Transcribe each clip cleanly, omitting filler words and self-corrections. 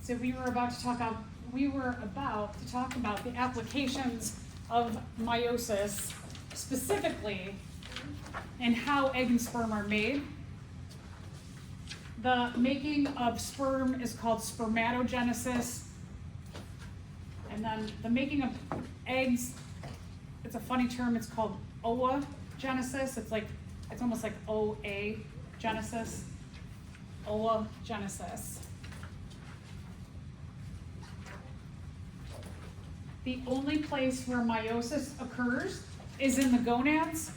So we were about to talk about the applications of meiosis, specifically and how egg and sperm are made. The making of sperm is called spermatogenesis. And then the making of eggs, it's a funny term, it's called oogenesis. It's almost like OA genesis. Oogenesis. The only place where meiosis occurs is in the gonads.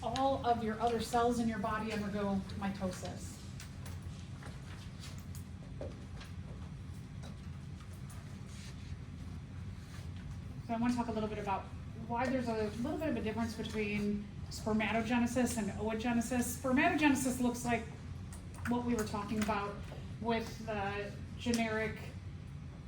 All of your other cells in your body undergo mitosis. So I want to talk a little bit about why there's a little bit of a difference between spermatogenesis and oogenesis. Spermatogenesis looks like what we were talking about with the generic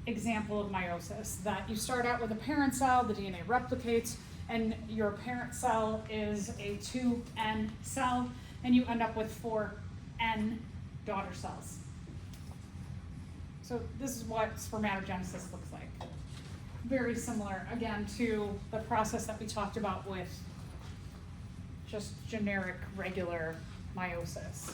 example of meiosis, that you start out with a parent cell, the DNA replicates, and your parent cell is a 2N cell, and you end up with 4N daughter cells. So this is what spermatogenesis looks like. Very similar, again, to the process that we talked about with just generic, regular meiosis.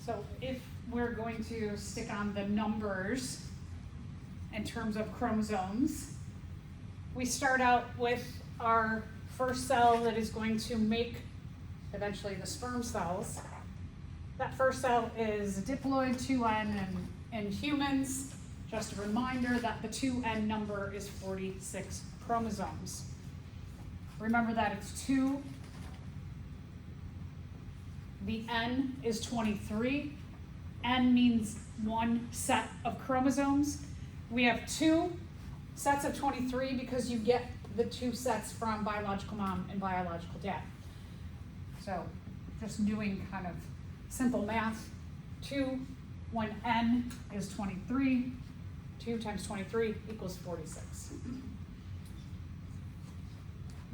So if we're going to stick on the numbers in terms of chromosomes, we start out with our first cell that is going to make eventually the sperm cells. That first cell is diploid 2N in humans. Just a reminder that the 2N number is 46 chromosomes. Remember that it's 2. The N is 23. N means one set of chromosomes. We have 2 sets of 23 because you get the 2 sets from biological mom and biological dad. So just doing kind of simple math, 2, when N is 23, 2 times 23 equals 46.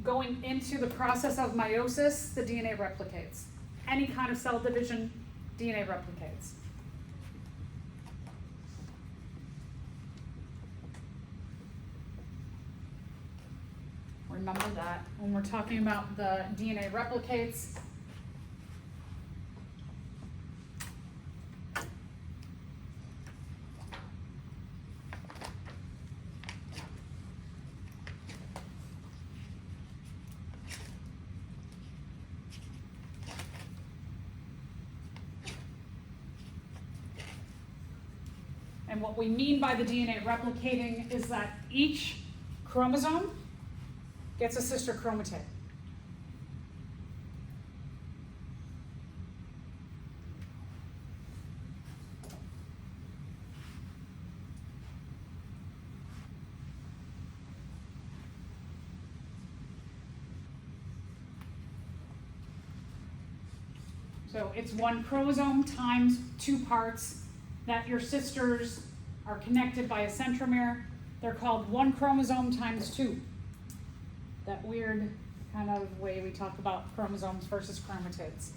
Going into the process of meiosis, the DNA replicates. Any kind of cell division, DNA replicates. Remember that when we're talking about the DNA replicates, and what we mean by the DNA replicating is that each chromosome gets a sister chromatid. So it's one chromosome times 2 parts that your sisters are connected by a centromere. They're called one chromosome times 2. That weird kind of way we talk about chromosomes versus chromatids.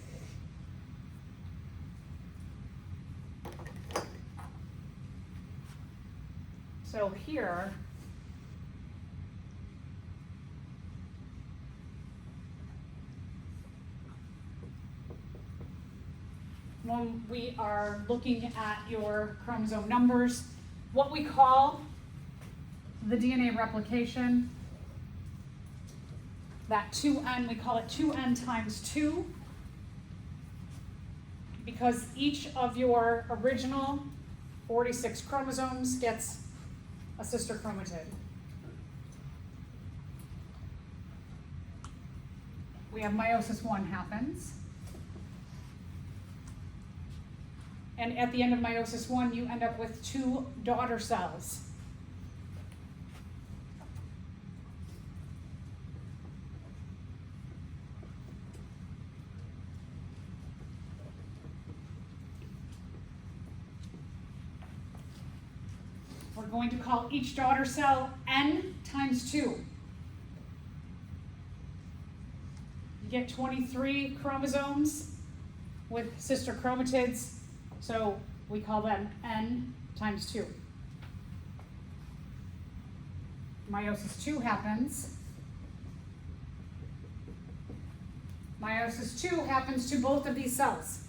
So here, when we are looking at your chromosome numbers, what we call the DNA replication, that 2N, we call it 2N times 2, because each of your original 46 chromosomes gets a sister chromatid. We have meiosis 1 happens. And at the end of meiosis 1, you end up with 2 daughter cells. We're going to call each daughter cell N times 2. You get 23 chromosomes with sister chromatids, so we call them N times 2. Meiosis 2 happens. Meiosis 2 happens to both of these cells.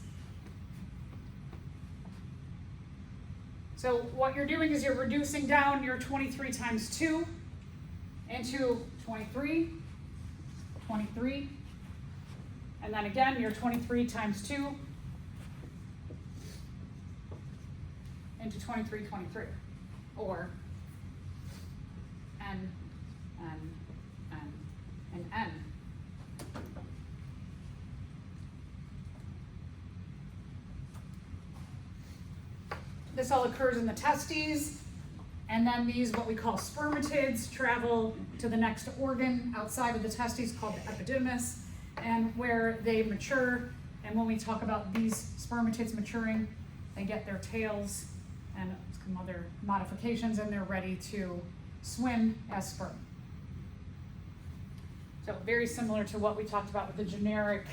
So what you're doing is you're reducing down your 23 times 2 into 23, 23, and then again your 23 times 2 into 23, 23, or N, N, N, and N. This all occurs in the testes, and then these, what we call spermatids, travel to the next organ outside of the testes called the epididymis, and where they mature. And when we talk about these spermatids maturing, they get their tails and some other modifications, and they're ready to swim as sperm. So very similar to what we talked about with the generic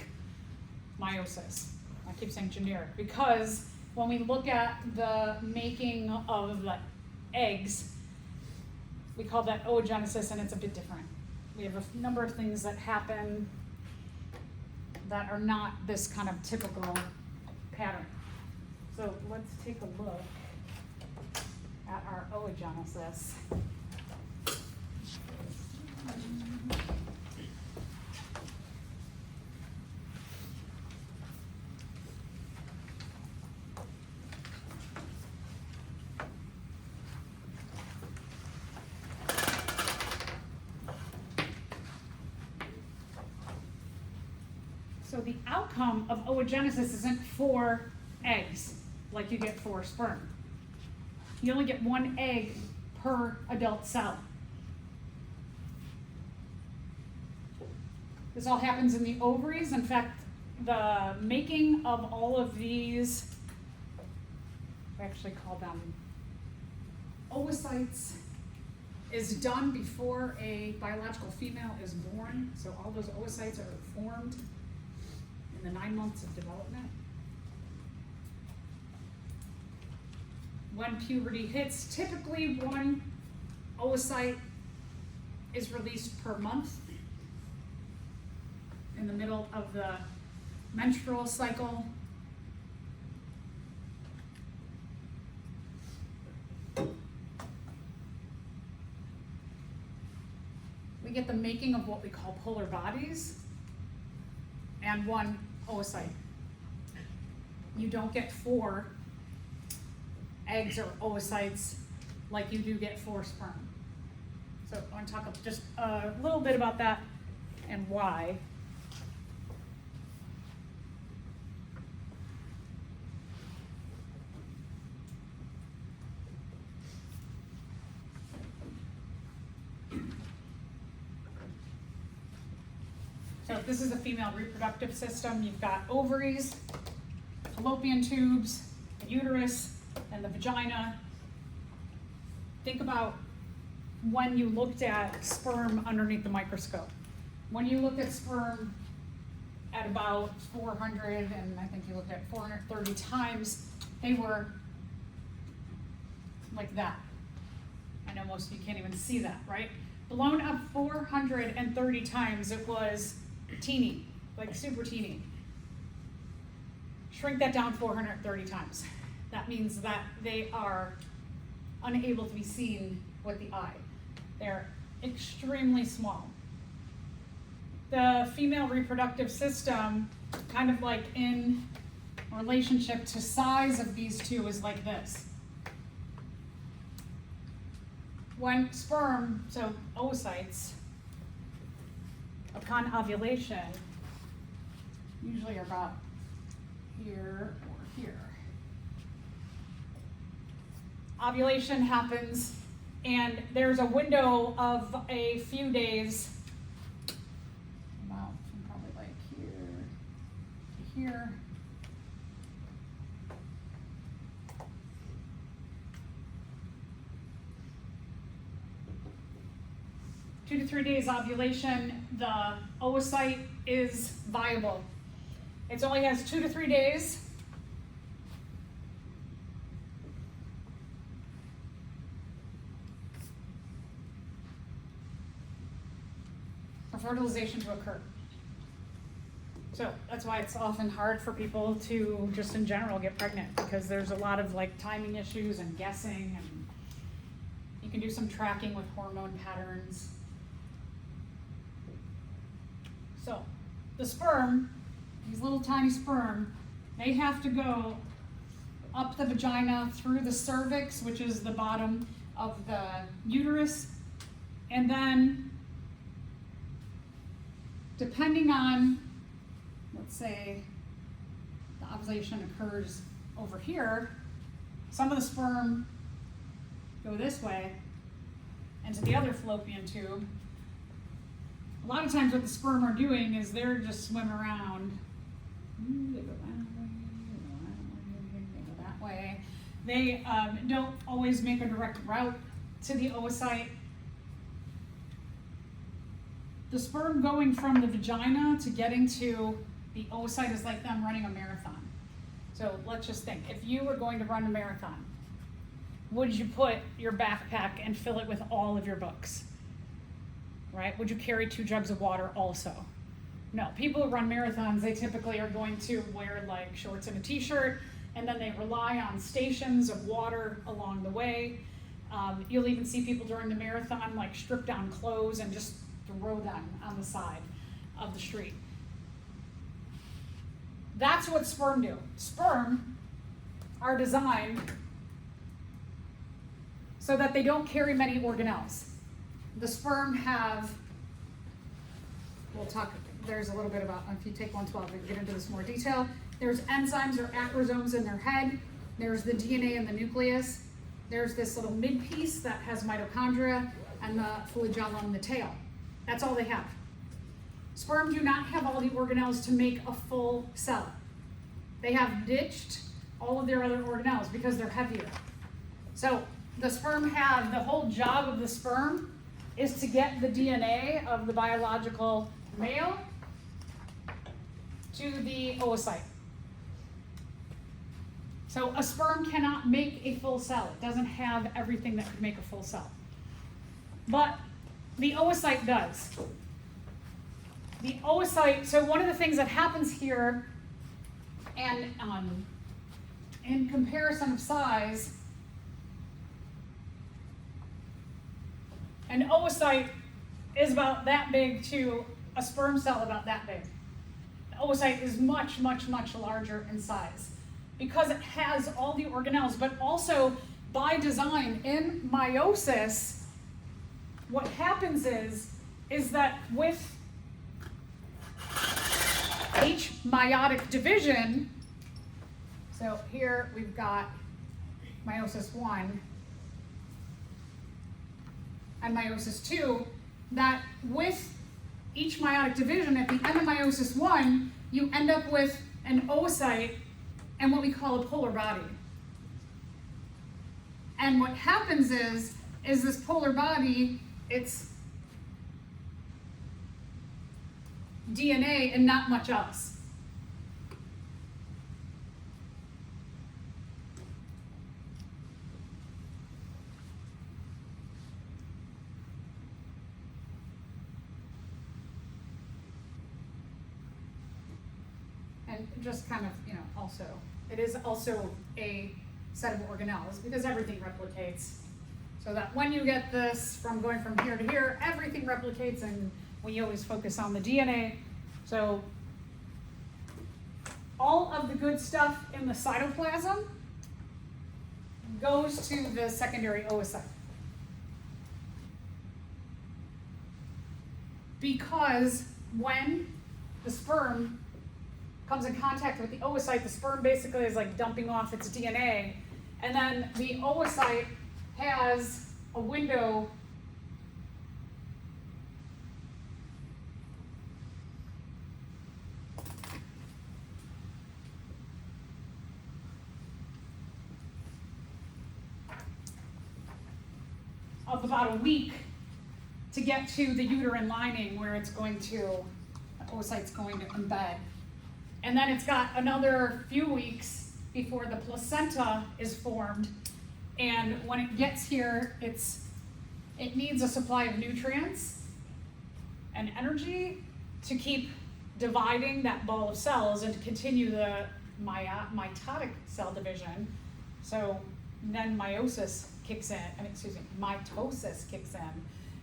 meiosis. I keep saying generic because when we look at the making of the eggs, we call that oogenesis, and it's a bit different. We have a number of things that happen that are not this kind of typical pattern. So let's take a look at our oogenesis. So the outcome of oogenesis isn't 4 eggs like you get for sperm. You only get 1 egg per adult cell. This all happens in the ovaries. In fact, the making of all of these, we actually call them oocytes, is done before a biological female is born. So all those oocytes are formed in the 9 months of development. When puberty hits, typically 1 oocyte is released per month in the middle of the menstrual cycle. We get the making of what we call polar bodies and 1 oocyte. You don't get 4 eggs or oocytes like you do get 4 sperm. So I want to talk just a little bit about that and why. So this is the female reproductive system. You've got ovaries, fallopian tubes, the uterus, and the vagina. Think about when you looked at sperm underneath the microscope. When you looked at sperm at about 400, and I think you looked at 430 times, they were like that. I know most of you can't even see that, right? Blown up 430 times, it was teeny, like super teeny. Shrink that down 430 times. That means that they are unable to be seen with the eye. They're extremely small. The female reproductive system, kind of like in relationship to size of these two, is like this. When sperm, so oocytes, upon ovulation, usually are about here or here. ovulation happens, and there's a window of a few days, about from probably like here to here. Two to 3 days ovulation, the oocyte is viable. It only has 2 to 3 days. For fertilization to occur. So that's why it's often hard for people to just in general get pregnant, because there's a lot of like timing issues and guessing, and you can do some tracking with hormone patterns. So the sperm, these little tiny sperm, they have to go up the vagina through the cervix, which is the bottom of the uterus, and then depending on, let's say the ovulation occurs over here, some of the sperm go this way into the other fallopian tube. A lot of times what the sperm are doing is they're just swimming around. They go that way. They don't always make a direct route to the oocyte. The sperm going from the vagina to getting to the oocyte is like them running a marathon. So let's just think, if you were going to run a marathon, would you put your backpack and fill it with all of your books? Right? Would you carry 2 jugs of water also? No. People who run marathons, they typically are going to wear like shorts and a t-shirt, and then they rely on stations of water along the way. You'll even see people during the marathon like strip down clothes and just throw them on the side of the street. That's what sperm do. Sperm are designed so that they don't carry many organelles. The sperm have, we'll talk, there's a little bit about, if you take 112, we can get into this more detail. There's enzymes or acrosomes in their head. There's the DNA in the nucleus. There's this little mid piece that has mitochondria, and the flagellum, the tail. That's all they have. Sperm do not have all the organelles to make a full cell. They have ditched all of their other organelles because they're heavier. So the sperm have, the whole job of the sperm is to get the DNA of the biological male to the oocyte. So a sperm cannot make a full cell. It doesn't have everything that could make a full cell. But the oocyte does. The oocyte, so one of the things that happens here, and in comparison of size, an oocyte is about that big to a sperm cell about that big. The oocyte is much, much, much larger in size because it has all the organelles, but also by design in meiosis, what happens is that with each meiotic division, so here we've got meiosis 1 and meiosis 2, that with each meiotic division, at the end of meiosis 1, you end up with an oocyte and what we call a polar body. And what happens is this polar body, it's DNA and not much else. And just kind of, also, it is also a set of organelles because everything replicates. So that when you get this from going from here to here, everything replicates, and we always focus on the DNA. So all of the good stuff in the cytoplasm goes to the secondary oocyte. Because when the sperm comes in contact with the oocyte, the sperm basically is like dumping off its DNA, And then the oocyte has a window of about a week to get to the uterine lining where the oocyte's going to embed. And then it's got another few weeks before the placenta is formed. And when it gets here, it needs a supply of nutrients and energy to keep dividing that ball of cells and to continue the mitotic cell division. So then mitosis kicks in, and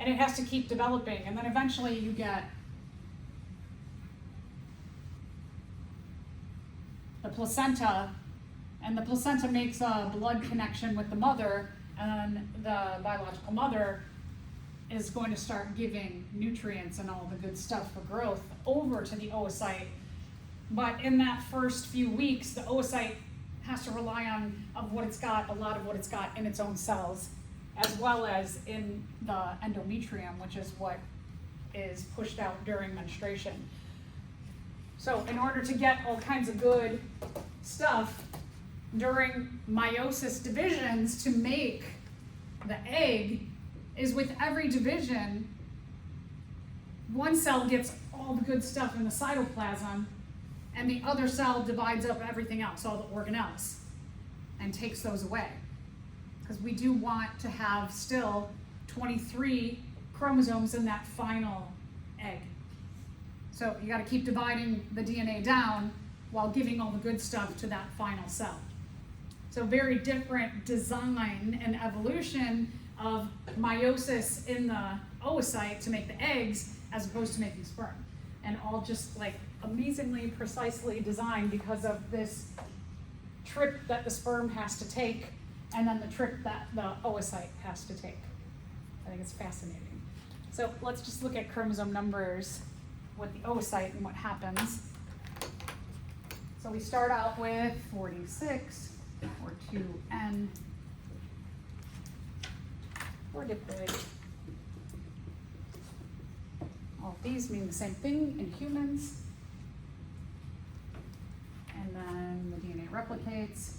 it has to keep developing, and then eventually you get the placenta, and the placenta makes a blood connection with the mother, and the biological mother is going to start giving nutrients and all the good stuff for growth over to the oocyte. But in that first few weeks, the oocyte has to rely on a lot of what it's got in its own cells, as well as in the endometrium, which is what is pushed out during menstruation. So in order to get all kinds of good stuff during meiosis divisions to make the egg, is with every division, one cell gets all the good stuff in the cytoplasm, and the other cell divides up everything else, all the organelles, and takes those away. Because we do want to have still 23 chromosomes in that final egg. So you got to keep dividing the DNA down while giving all the good stuff to that final cell. So very different design and evolution of meiosis in the oocyte to make the eggs as opposed to making sperm. And all just like amazingly precisely designed because of this trip that the sperm has to take and then the trip that the oocyte has to take. I think it's fascinating. So let's just look at chromosome numbers with the oocyte and what happens. So we start out with 46 or 2N or diploid. All of these mean the same thing in humans. And then the DNA replicates.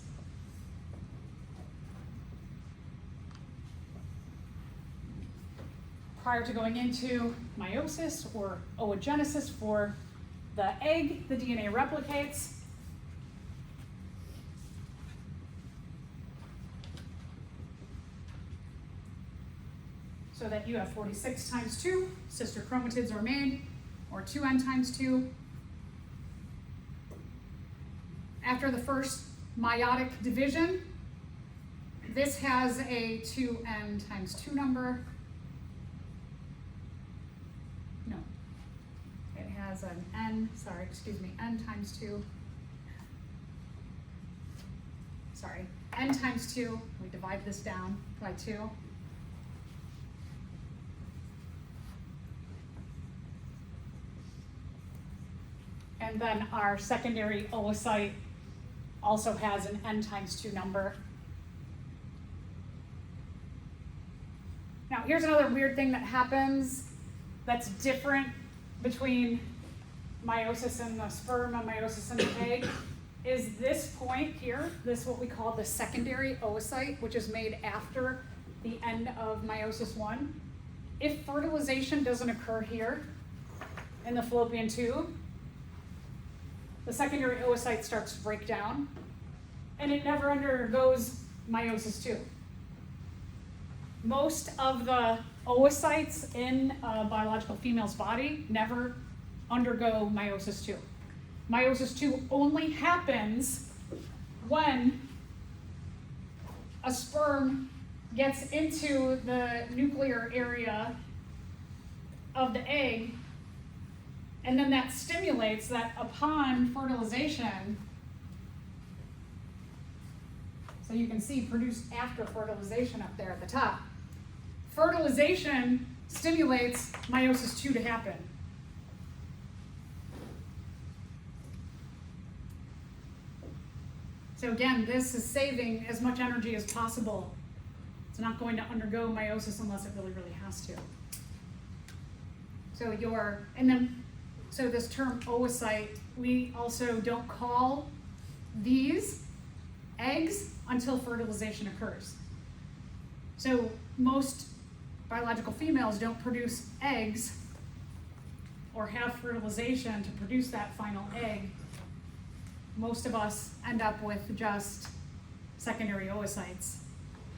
Prior to going into meiosis or oogenesis for the egg, the DNA replicates. So that you have 46 times 2 sister chromatids are made, or 2N times 2. After the first meiotic division, this has a 2N times 2 number. No, it has an N times 2. N times 2, we divide this down by 2. And then our secondary oocyte also has an N times 2 number. Now here's another weird thing that happens that's different between meiosis in the sperm and meiosis in the egg, is this point here, this what we call the secondary oocyte, which is made after the end of meiosis 1. If fertilization doesn't occur here in the fallopian tube, the secondary oocyte starts to break down, and it never undergoes meiosis 2. Most of the oocytes in a biological female's body never undergo meiosis 2. Meiosis 2 only happens when a sperm gets into the nuclear area of the egg, and then that stimulates that upon fertilization, so you can see produced after fertilization up there at the top. Fertilization stimulates meiosis 2 to happen. So again, this is saving as much energy as possible. It's not going to undergo meiosis unless it really, really has to. So this term oocyte, we also don't call these eggs until fertilization occurs. So most biological females don't produce eggs or have fertilization to produce that final egg. Most of us end up with just secondary oocytes.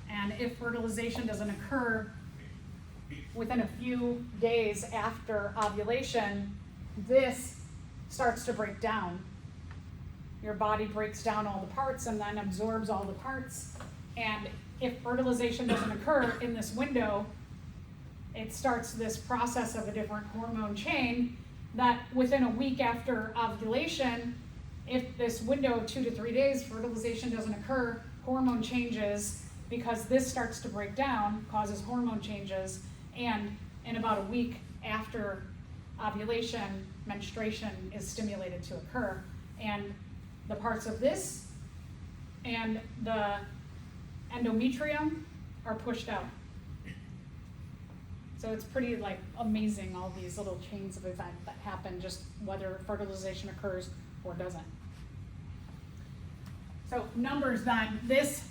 And if fertilization doesn't occur within a few days after ovulation, this starts to break down. Your body breaks down all the parts and then absorbs all the parts. And if fertilization doesn't occur in this window, it starts this process of a different hormone chain that within a week after ovulation, if this window of 2 to 3 days, fertilization doesn't occur, hormone changes, because this starts to break down, causes hormone changes, and in about a week after ovulation, menstruation is stimulated to occur. And the parts of this and the endometrium are pushed out. So it's pretty amazing, all these little chains of events that happen, just whether fertilization occurs or doesn't. So numbers then, this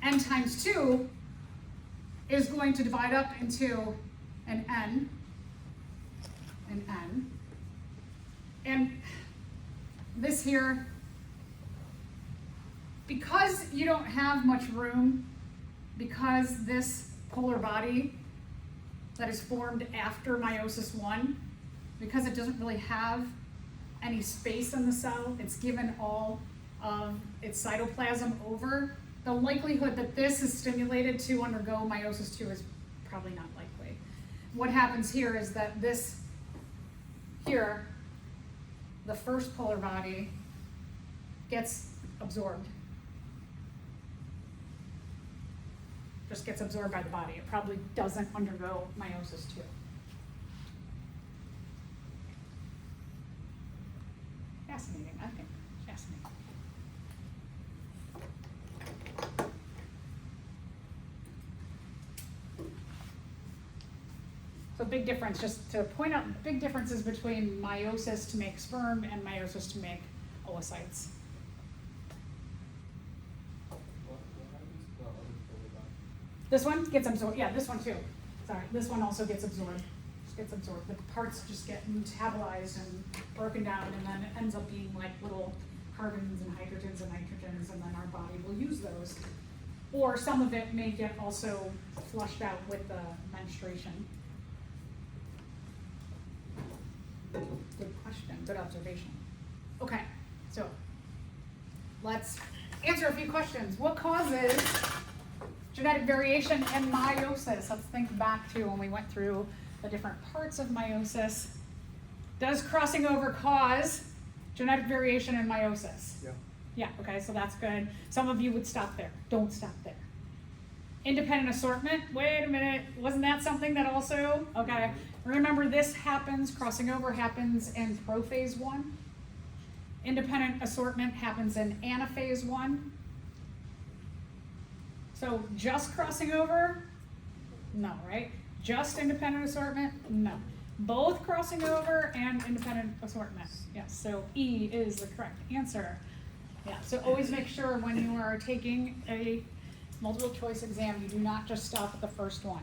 n times 2 is going to divide up into an n, and this here, because you don't have much room, because this polar body that is formed after meiosis 1, because it doesn't really have any space in the cell, it's given all of its cytoplasm over, the likelihood that this is stimulated to undergo meiosis 2 is probably not likely. What happens here is that this here, the first polar body, gets absorbed. Just gets absorbed by the body. It probably doesn't undergo meiosis 2. Fascinating, I think. Fascinating. So big difference, just to point out big differences between meiosis to make sperm and meiosis to make oocytes. This one gets absorbed, yeah, this one too. Sorry, this one also gets absorbed. Just gets absorbed. The parts just get metabolized and broken down, and then it ends up being like little carbons and hydrogens and nitrogens, and then our body will use those. Or some of it may get also flushed out with the menstruation. Good question, good observation. Okay, so let's answer a few questions. What causes genetic variation and meiosis? Let's think back to when we went through the different parts of meiosis. Does crossing over cause genetic variation and meiosis? Yeah. Yeah, okay, so that's good. Some of you would stop there. Don't stop there. Independent assortment, wait a minute, wasn't that something that also, okay. Remember this happens, crossing over happens in prophase 1. Independent assortment happens in anaphase 1. So just crossing over? No, right? Just independent assortment? No. Both crossing over and independent assortment. Yes, so E is the correct answer. Yeah, so always make sure when you are taking a multiple choice exam, you do not just stop at the first one.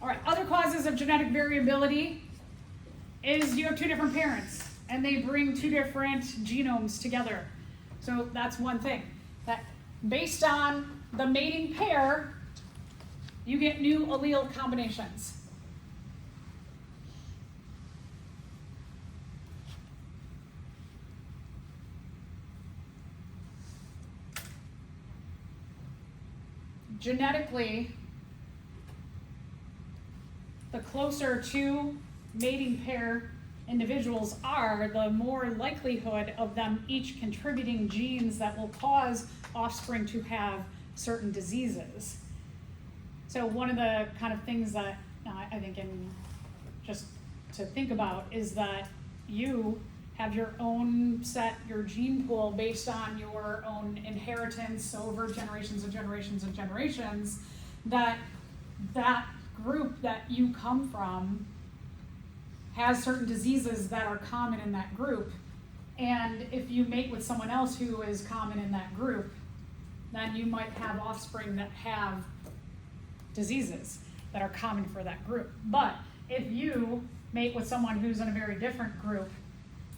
All right, other causes of genetic variability is you have 2 different parents and they bring 2 different genomes together. So that's one thing. That based on the mating pair, you get new allele combinations. Genetically, the closer 2 mating pair individuals are, the more likelihood of them each contributing genes that will cause offspring to have certain diseases. So one of the kind of things that I think just to think about is that you have your own set, your gene pool based on your own inheritance over generations and generations and generations, that group that you come from has certain diseases that are common in that group. And if you mate with someone else who is common in that group, then you might have offspring that have diseases that are common for that group. But if you mate with someone who's in a very different group,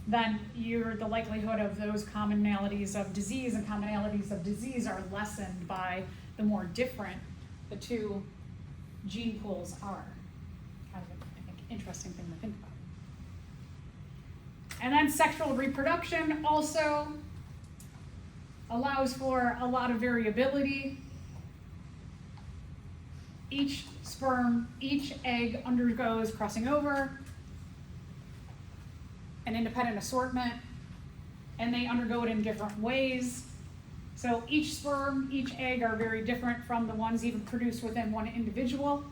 then the likelihood of those commonalities of disease and commonalities of disease are lessened by the more different the two gene pools are. Kind of an, I think, interesting thing to think about. And then sexual reproduction also allows for a lot of variability. Each sperm, each egg undergoes crossing over, an independent assortment, and they undergo it in different ways. So each sperm, each egg are very different from the ones even produced within one individual.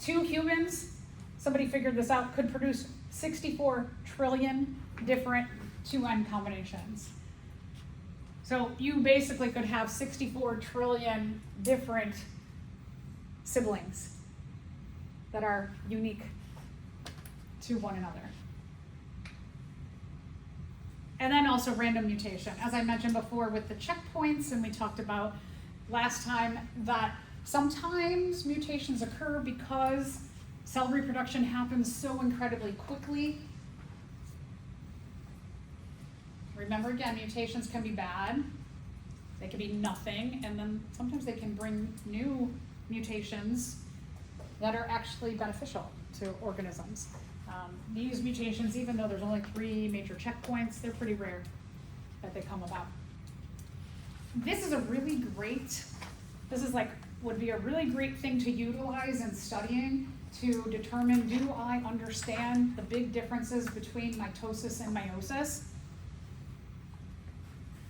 2 humans, somebody figured this out, could produce 64 trillion different 2N combinations. So you basically could have 64 trillion different siblings that are unique to one another. And then also random mutation. As I mentioned before with the checkpoints, and we talked about last time, that sometimes mutations occur because cell reproduction happens so incredibly quickly. Remember again, mutations can be bad. They can be nothing, and then sometimes they can bring new mutations that are actually beneficial to organisms. These mutations, even though there's only 3 major checkpoints, they're pretty rare that they come about. This is would be a really great thing to utilize in studying to determine, do I understand the big differences between mitosis and meiosis?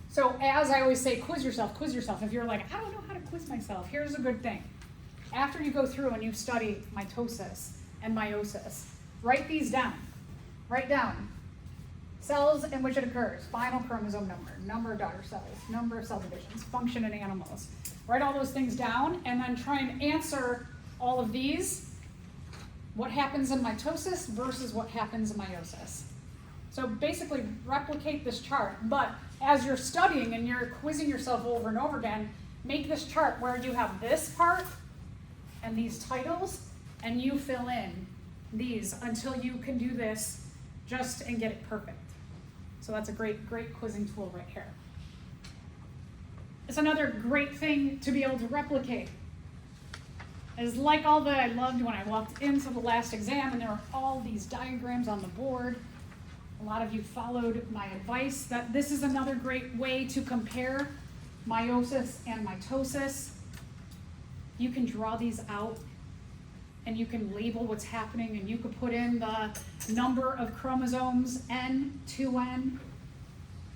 So as I always say, quiz yourself. If you're like, I don't know how to quiz myself, here's a good thing. After you go through and you study mitosis and meiosis, write these down. Write down cells in which it occurs, final chromosome number of daughter cells, number of cell divisions, function in animals. Write all those things down and then try and answer all of these. What happens in mitosis versus what happens in meiosis. So basically replicate this chart, but as you're studying and you're quizzing yourself over and over again, make this chart where you have this part and these titles, and you fill in these until you can do this just and get it perfect. So that's a great quizzing tool right here. It's another great thing to be able to replicate. It's like all that I loved when I walked into the last exam and there were all these diagrams on the board. A lot of you followed my advice that this is another great way to compare meiosis and mitosis. You can draw these out and you can label what's happening, and you could put in the number of chromosomes, N, 2N,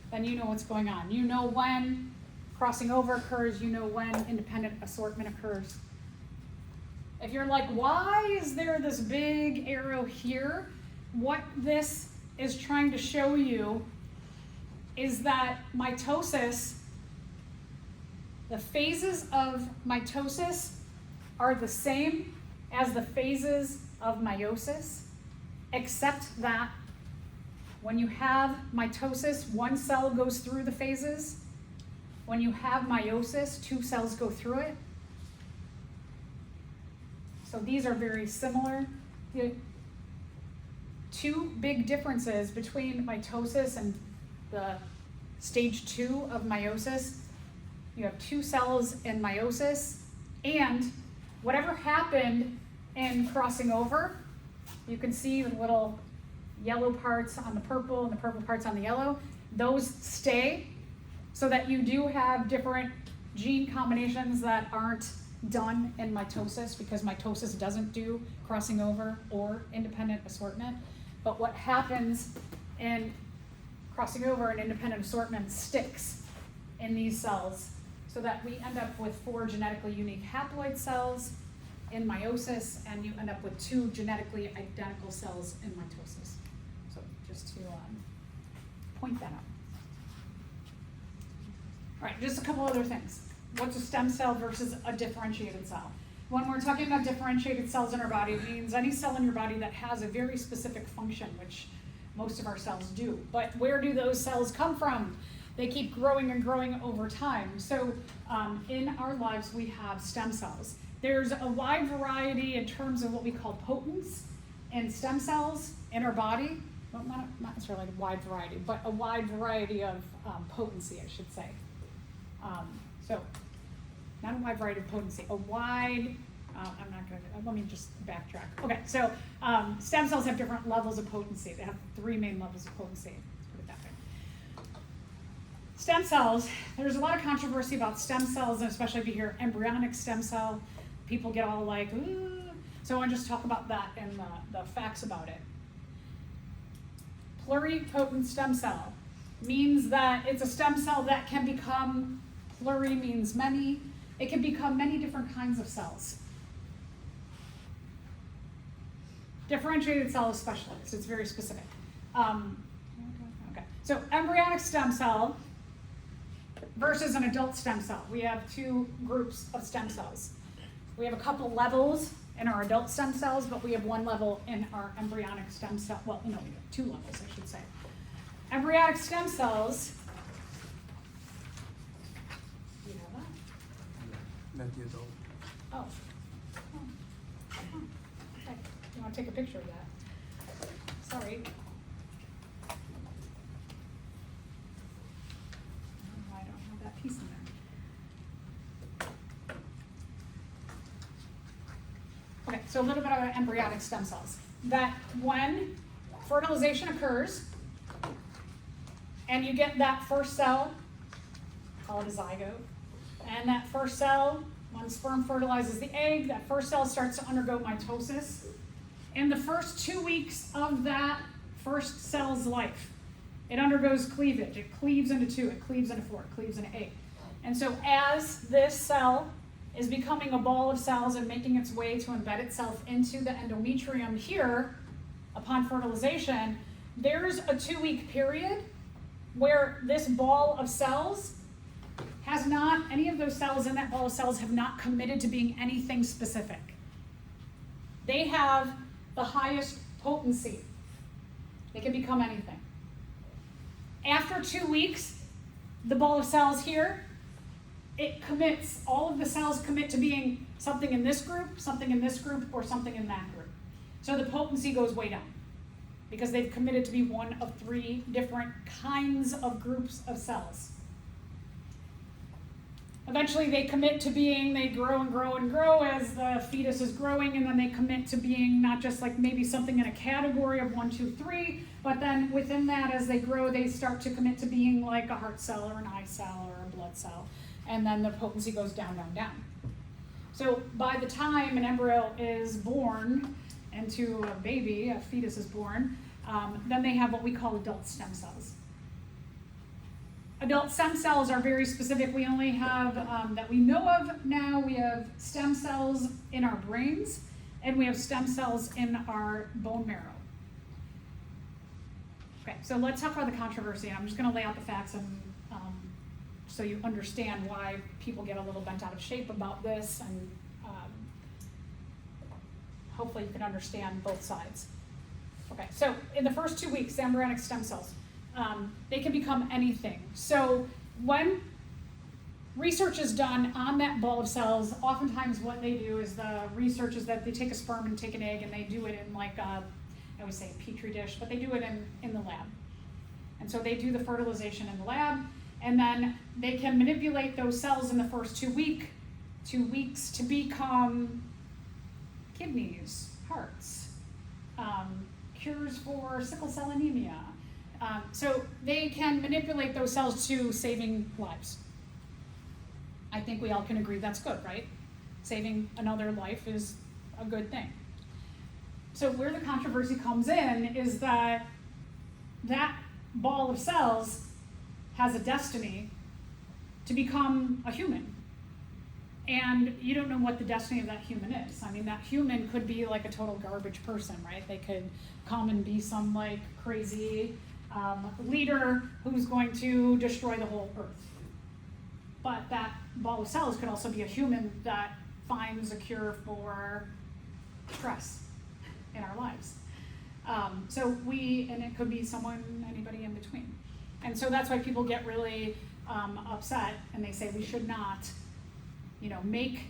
then you know what's going on. You know when crossing over occurs, you know when independent assortment occurs. If you're like, why is there this big arrow here? What this is trying to show you is that mitosis, the phases of mitosis are the same as the phases of meiosis, except that when you have mitosis, 1 cell goes through the phases. When you have meiosis, 2 cells go through it. So these are very similar. The 2 big differences between mitosis and the stage 2 of meiosis. You have 2 cells in meiosis, and whatever happened in crossing over, you can see the little yellow parts on the purple and the purple parts on the yellow. Those stay, so that you do have different gene combinations that aren't done in mitosis, because mitosis doesn't do crossing over or independent assortment. But what happens in crossing over and independent assortment sticks in these cells, so that we end up with 4 genetically unique haploid cells in meiosis, and you end up with two genetically identical cells in mitosis. So just to point that out. All right, just a couple other things. What's a stem cell versus a differentiated cell? When we're talking about differentiated cells in our body, it means any cell in your body that has a very specific function, which most of our cells do. But where do those cells come from? They keep growing and growing over time. So in our lives, we have stem cells. There's a wide variety in terms of what we call potence in stem cells in our body. Well, not necessarily a wide variety, but a wide variety of potency, I should say. So not a wide variety of potency, a wide, I'm not going to, let me just backtrack. Okay, so stem cells have different levels of potency. They have 3 main levels of potency. Let's put it that way. Stem cells, there's a lot of controversy about stem cells, and especially if you hear embryonic stem cell, people get all like, ooh. So I want to just talk about that and the facts about it. Pluripotent stem cell means that it's a stem cell that can become, pluri means many, it can become many different kinds of cells. Differentiated cell is specialized, it's very specific. Okay, so embryonic stem cell versus an adult stem cell. We have 2 groups of stem cells. We have a couple levels in our adult stem cells, but we have 1 level in our embryonic stem cell. Well, no, we have 2 levels, I should say. Embryonic stem cells. Do you have that? Not the adult. Oh. Okay. You want to take a picture of that? Sorry. I don't have that piece in there. Okay, so a little bit about embryonic stem cells. That when fertilization occurs, and you get that first cell, call it a zygote, and that first cell, when sperm fertilizes the egg, that first cell starts to undergo mitosis. In the first 2 weeks of that first cell's life, it undergoes cleavage. It cleaves into 2, it cleaves into 4, it cleaves into 8. And so as this cell is becoming a ball of cells and making its way to embed itself into the endometrium here, upon fertilization, there's a 2-week period where this ball of cells has not, any of those cells in that ball of cells have not committed to being anything specific. They have the highest potency. They can become anything. After 2 weeks, the ball of cells here, it commits, all of the cells commit to being something in this group, something in this group, or something in that group. So the potency goes way down because they've committed to be one of 3 different kinds of groups of cells. Eventually they commit to being, they grow and grow and grow as the fetus is growing, and then they commit to being not just like maybe something in a category of 1, 2, 3, but then within that as they grow, they start to commit to being like a heart cell or an eye cell or a blood cell. And then the potency goes down, down, down. So by the time an embryo is born into a baby, a fetus is born, then they have what we call adult stem cells. Adult stem cells are very specific. We only have, that we know of now, we have stem cells in our brains, and we have stem cells in our bone marrow. Okay, so let's talk about the controversy. I'm just going to lay out the facts and so you understand why people get a little bent out of shape about this, and hopefully you can understand both sides. Okay, so in the first 2 weeks, the embryonic stem cells, they can become anything. So when research is done on that ball of cells, oftentimes what they do is the research is that they take a sperm and take an egg and they do it in like I would say a petri dish, but they do it in the lab. And so they do the fertilization in the lab, and then they can manipulate those cells in the first 2 weeks to become kidneys, hearts, cures for sickle cell anemia. So they can manipulate those cells to saving lives. I think we all can agree that's good, right? Saving another life is a good thing. So where the controversy comes in is that that ball of cells has a destiny to become a human. And you don't know what the destiny of that human is. I mean, that human could be like a total garbage person, right? They could come and be some like crazy leader who's going to destroy the whole earth. But that ball of cells could also be a human that finds a cure for stress in our lives. And it could be anybody in between. And so that's why people get really upset and they say we should not, make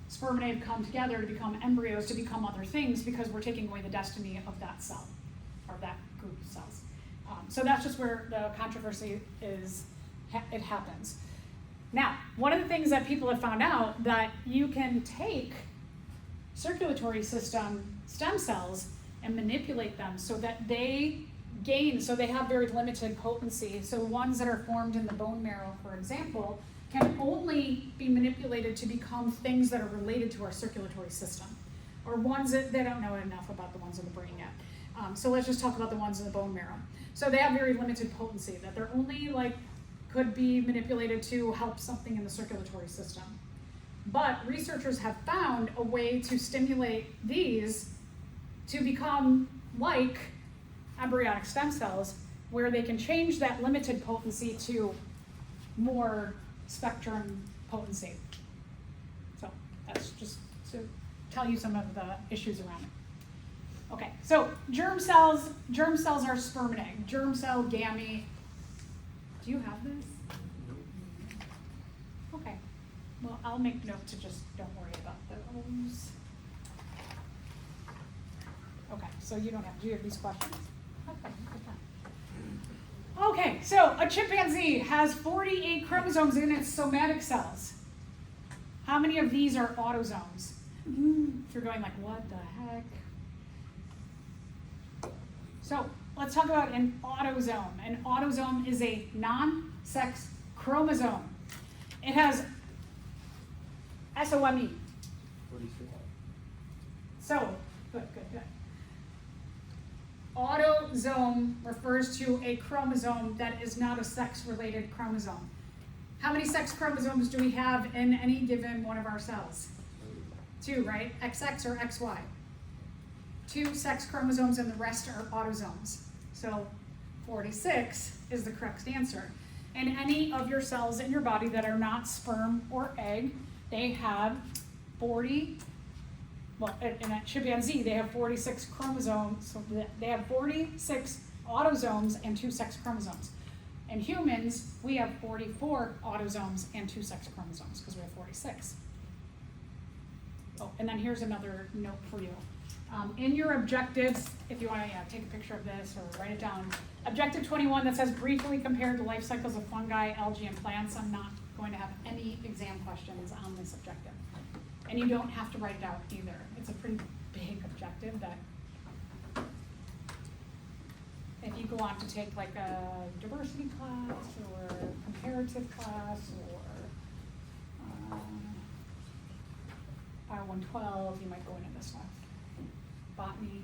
sperm and egg come together to become embryos, to become other things, because we're taking away the destiny of that cell, or that group of cells. So that's just where the controversy is, it happens. Now, one of the things that people have found out, that you can take circulatory system stem cells and manipulate them so that they have very limited potency. So ones that are formed in the bone marrow, for example, can only be manipulated to become things that are related to our circulatory system, or ones that they don't know enough about the ones in the brain yet. So let's just talk about the ones in the bone marrow. So they have very limited potency, that they're only could be manipulated to help something in the circulatory system. But researchers have found a way to stimulate these to become like embryonic stem cells, where they can change that limited potency to more spectrum potency. So that's just to tell you some of the issues around it. Okay, so germ cells are sperm and egg. Germ cell, gamete. Do you have this? Okay, well, I'll make note to just don't worry about those. Okay, so do you have these questions? Okay, okay, so a chimpanzee has 48 chromosomes in its somatic cells. How many of these are autosomes? If you're going what the heck? So let's talk about an autosome. An autosome is a non-sex chromosome. It has SOME. So, good. Autosome refers to a chromosome that is not a sex-related chromosome. How many sex chromosomes do we have in any given one of our cells? 2, right? XX or XY. 2 sex chromosomes and the rest are autosomes. So 46 is the correct answer. And any of your cells in your body that are not sperm or egg, they have 40. Well, in a chimpanzee, they have 46 chromosomes, so they have 46 autosomes and 2 sex chromosomes. In humans, we have 44 autosomes and 2 sex chromosomes, because we have 46. Oh, and then here's another note for you. In your objectives, if you want to take a picture of this or write it down, objective 21 that says briefly compare the life cycles of fungi, algae, and plants. I'm not going to have any exam questions on this objective. And you don't have to write it out either. It's a pretty big objective that if you go on to take a diversity class or comparative class or I-112, you might go into this one. Botany.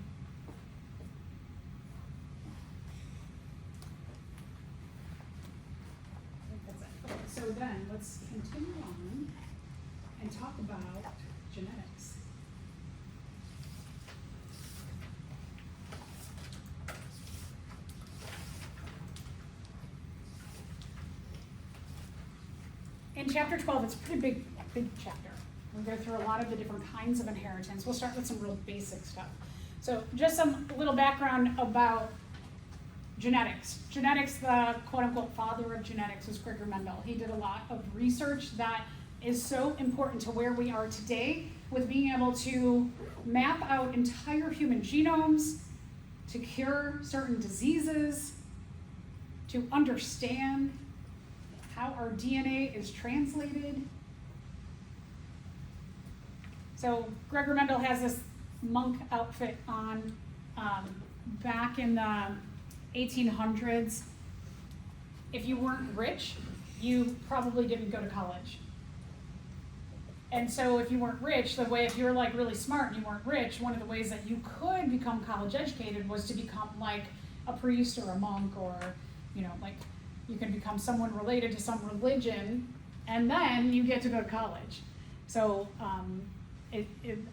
I think that's it. Okay, so then let's continue on and talk about genetics. In chapter 12, it's a pretty big chapter. We go through a lot of the different kinds of inheritance. We'll start with some real basic stuff. So just some little background about genetics. Genetics, the quote-unquote father of genetics, was Gregor Mendel. He did a lot of research that is so important to where we are today, with being able to map out entire human genomes, to cure certain diseases, to understand how our DNA is translated. So Gregor Mendel has this monk outfit on back in the 1800s. If you weren't rich, you probably didn't go to college. And so if you weren't rich, if you were really smart and you weren't rich, one of the ways that you could become college educated was to become a priest or a monk, or you can become someone related to some religion and then you get to go to college. So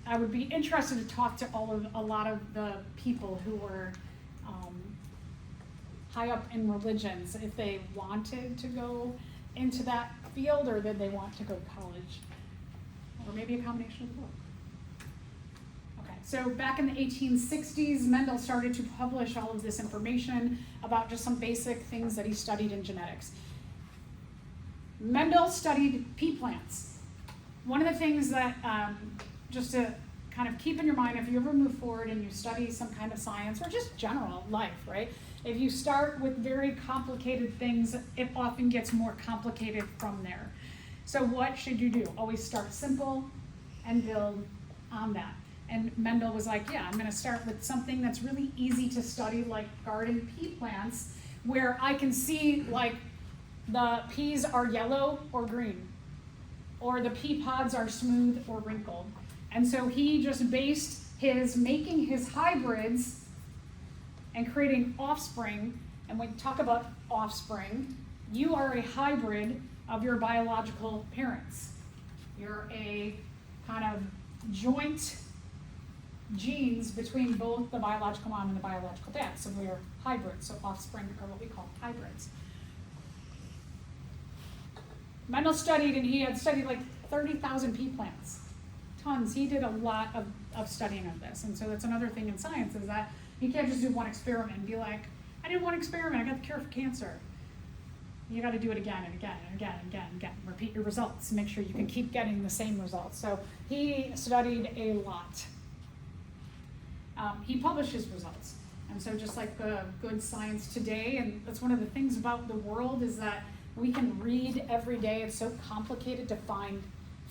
I would be interested to talk to a lot of the people who were high up in religions, if they wanted to go into that field, or did they want to go to college, or maybe a combination of both. Okay, so back in the 1860s, Mendel started to publish all of this information about just some basic things that he studied in genetics. Mendel studied pea plants. One of the things that, just to kind of keep in your mind, if you ever move forward and you study some kind of science, or just general life, right? If you start with very complicated things, it often gets more complicated from there. So what should you do? Always start simple and build on that. And Mendel was like, yeah, I'm gonna start with something that's really easy to study, like garden pea plants, where I can see like the peas are yellow or green, or the pea pods are smooth or wrinkled. And so he just based his making his hybrids and creating offspring. And when we talk about offspring, you are a hybrid of your biological parents. You're a kind of joint genes between both the biological mom and the biological dad. So we're hybrids, so offspring are what we call hybrids. Mendel studied, and he had studied like 30,000 pea plants. Tons. He did a lot of studying of this. And so that's another thing in science, is that you can't just do one experiment and be like, I did one experiment, I got the cure for cancer. You got to do it again and again and again and again and again. Repeat your results. Make sure you can keep getting the same results. So he studied a lot. He published his results. And so just like the good science today, and that's one of the things about the world, is that we can read every day. It's so complicated to find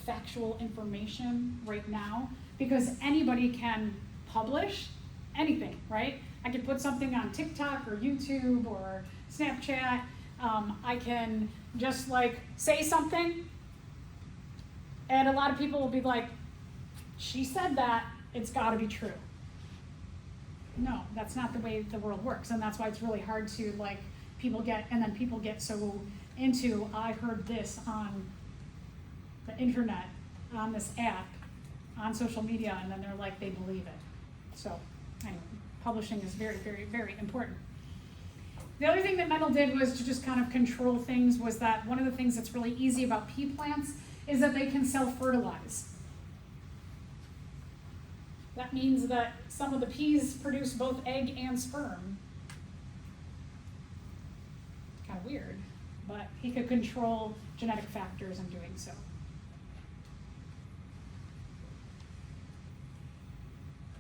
factual information right now, because anybody can publish anything, right? I could put something on TikTok or YouTube or Snapchat. I can just like say something, and a lot of people will be like, she said that, it's gotta be true. No, that's not the way the world works, and that's why it's really hard to like, people get so into, I heard this on the internet, on this app, on social media, and then they're like, they believe it. So anyway, publishing is very, very, very important. The other thing that Mendel did was to just kind of control things, was that one of the things that's really easy about pea plants is that they can self-fertilize. That means that some of the peas produce both egg and sperm. Kind of weird, but he could control genetic factors in doing so.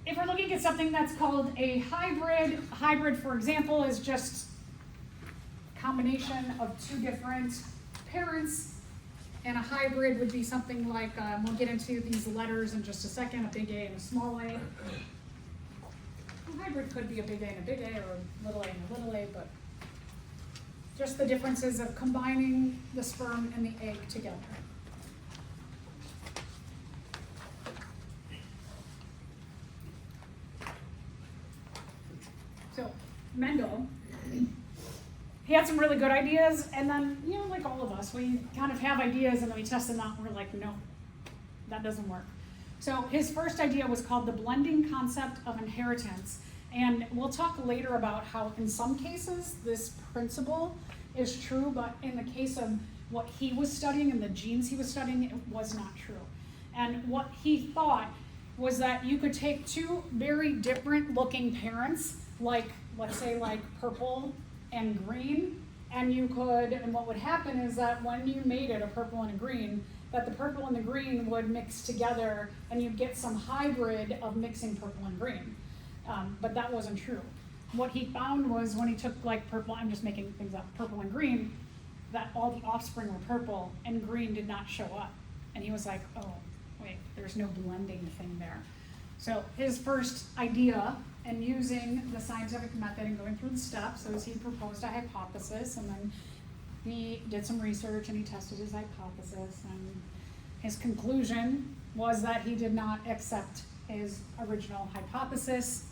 If we're looking at something that's called a hybrid, for example, is just a combination of two different parents, and a hybrid would be something like, we'll get into these letters in just a second, a big A and a small a. A hybrid could be a big A and a big A, or a little a and a little a, but just the differences of combining the sperm and the egg together. So Mendel, he had some really good ideas, and then, you know, like all of us, we kind of have ideas and then we test them out and we're like, no, that doesn't work. So his first idea was called the blending concept of inheritance. And we'll talk later about how in some cases this principle is true, but in the case of what he was studying and the genes he was studying, it was not true. And what he thought was that you could take two very different looking parents, like, let's say like purple and green, and you could, and what would happen is that when you made it a purple and a green, that the purple and the green would mix together and you'd get some hybrid of mixing purple and green. But that wasn't true. What he found was when he took like purple, I'm just making things up, purple and green, that all the offspring were purple and green did not show up. And he was like, oh, wait, there's no blending thing there. So his first idea, and using the scientific method and going through the steps, so he proposed a hypothesis, and then he did some research and he tested his hypothesis, and his conclusion was that he did not accept his original hypothesis,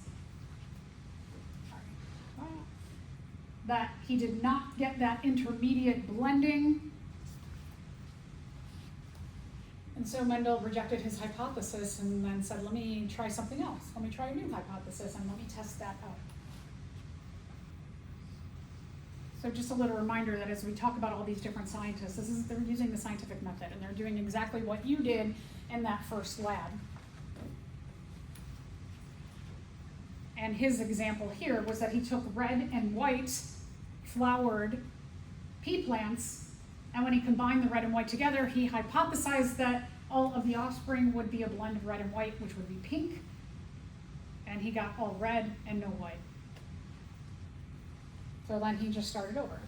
that he did not get that intermediate blending, And so Mendel rejected his hypothesis and then said, let me try something else. Let me try a new hypothesis and let me test that out. So just a little reminder that as we talk about all these different scientists, they're using the scientific method and they're doing exactly what you did in that first lab. And his example here was that he took red and white flowered pea plants, and when he combined the red and white together, he hypothesized that all of the offspring would be a blend of red and white, which would be pink, and he got all red and no white. So then he just started over.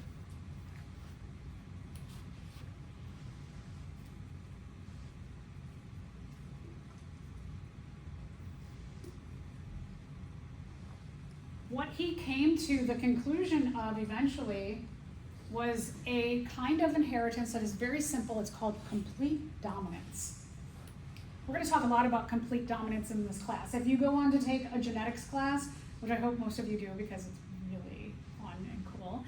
What he came to the conclusion of eventually was a kind of inheritance that is very simple. It's called complete dominance. We're going to talk a lot about complete dominance in this class. If you go on to take a genetics class, which I hope most of you do because it's really fun and cool,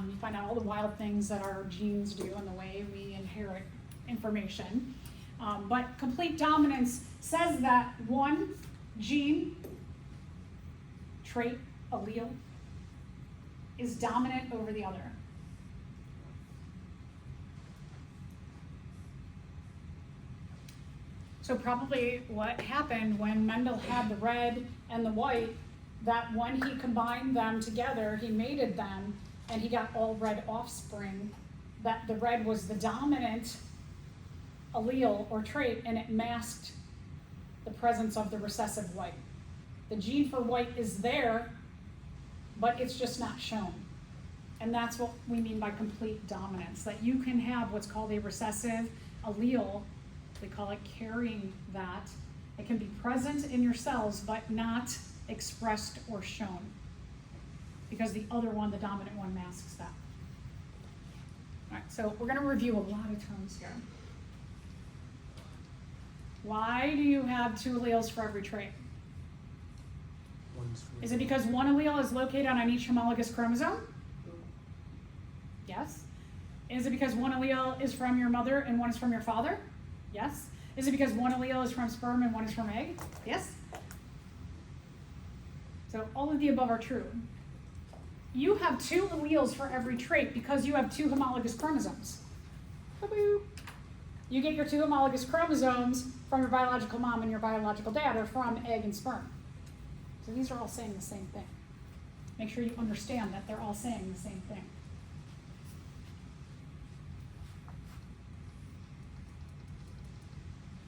you find out all the wild things that our genes do and the way we inherit information. But complete dominance says that one gene, trait, allele, is dominant over the other. So probably what happened when Mendel had the red and the white, that when he combined them together, he mated them, and he got all red offspring, that the red was the dominant allele or trait, and it masked the presence of the recessive white. The gene for white is there, but it's just not shown. And that's what we mean by complete dominance, that you can have what's called a recessive allele. We call it carrying that. It can be present in your cells, but not expressed or shown, because the other one, the dominant one, masks that. All right, so we're going to review a lot of terms here. Why do you have two alleles for every trait? Is it because one allele is located on each homologous chromosome? Yes. Is it because one allele is from your mother and one is from your father? Yes. Is it because one allele is from sperm and one is from egg? Yes. So all of the above are true. You have two alleles for every trait because you have two homologous chromosomes. You get your two homologous chromosomes from your biological mom and your biological dad, or from egg and sperm. So these are all saying the same thing. Make sure you understand that they're all saying the same thing.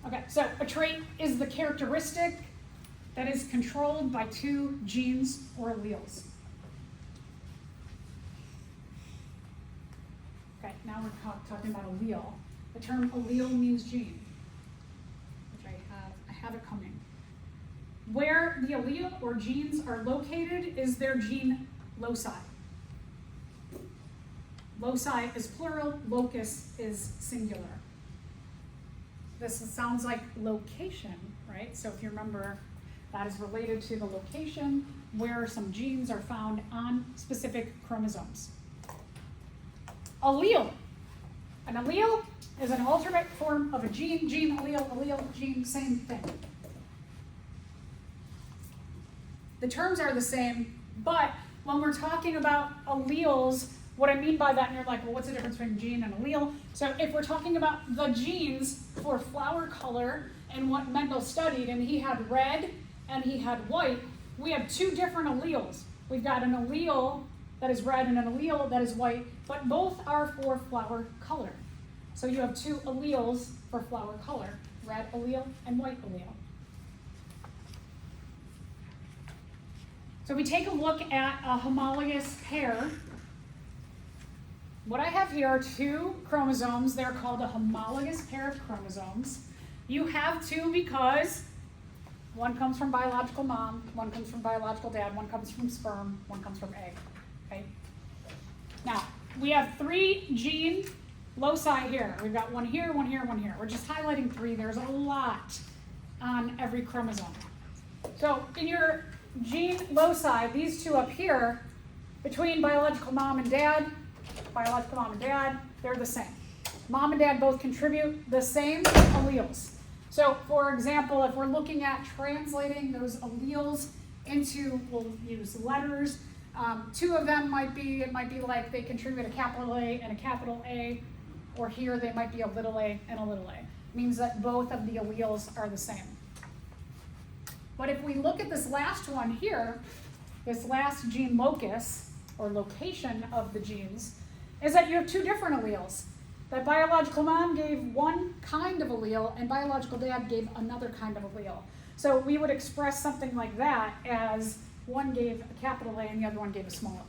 Okay, so a trait is the characteristic that is controlled by two genes or alleles. Okay, now we're talking about allele. The term allele means gene, which I have it coming. Where the allele or genes are located is their gene loci. Loci is plural, locus is singular. This sounds like location, right? So if you remember, that is related to the location where some genes are found on specific chromosomes. Allele. An allele is an alternate form of a gene. Gene, allele, gene, same thing. The terms are the same, but when we're talking about alleles, what I mean by that, and you're like, well, what's the difference between gene and allele? So if we're talking about the genes for flower color and what Mendel studied, and he had red and he had white, we have two different alleles. We've got an allele that is red and an allele that is white, but both are for flower color. So you have two alleles for flower color, red allele and white allele. So we take a look at a homologous pair. What I have here are two chromosomes. They're called a homologous pair of chromosomes. You have two because one comes from biological mom, one comes from biological dad, one comes from sperm, one comes from egg. Okay? Now, we have three gene loci here. We've got one here, one here, one here. We're just highlighting three. There's a lot on every chromosome. So in your gene loci, these two up here, between biological mom and dad, they're the same. Mom and dad both contribute the same alleles. So, for example, if we're looking at translating those alleles into, we'll use letters. Two of them might be like they contribute a capital A and a capital A, or here they might be a little a and a little a. It means that both of the alleles are the same. But if we look at this last one here, this last gene locus, or location of the genes, is that you have two different alleles. That biological mom gave one kind of allele and biological dad gave another kind of allele. So we would express something like that as one gave a capital A and the other one gave a small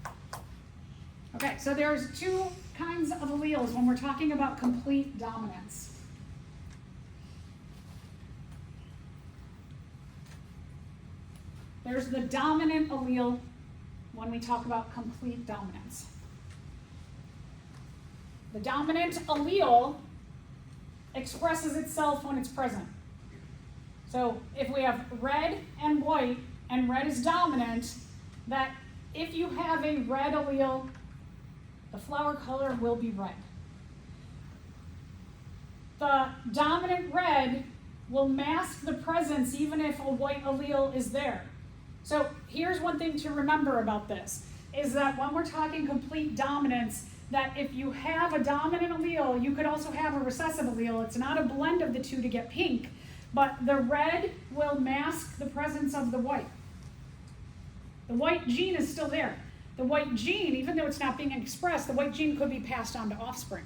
a. Okay, so there's two kinds of alleles when we're talking about complete dominance. There's the dominant allele when we talk about complete dominance. The dominant allele expresses itself when it's present. So if we have red and white, and red is dominant, that if you have a red allele, the flower color will be red. The dominant red will mask the presence even if a white allele is there. So here's one thing to remember about this, is that when we're talking complete dominance, that if you have a dominant allele, you could also have a recessive allele. It's not a blend of the two to get pink, but the red will mask the presence of the white. The white gene is still there. The white gene, even though it's not being expressed, the white gene could be passed on to offspring.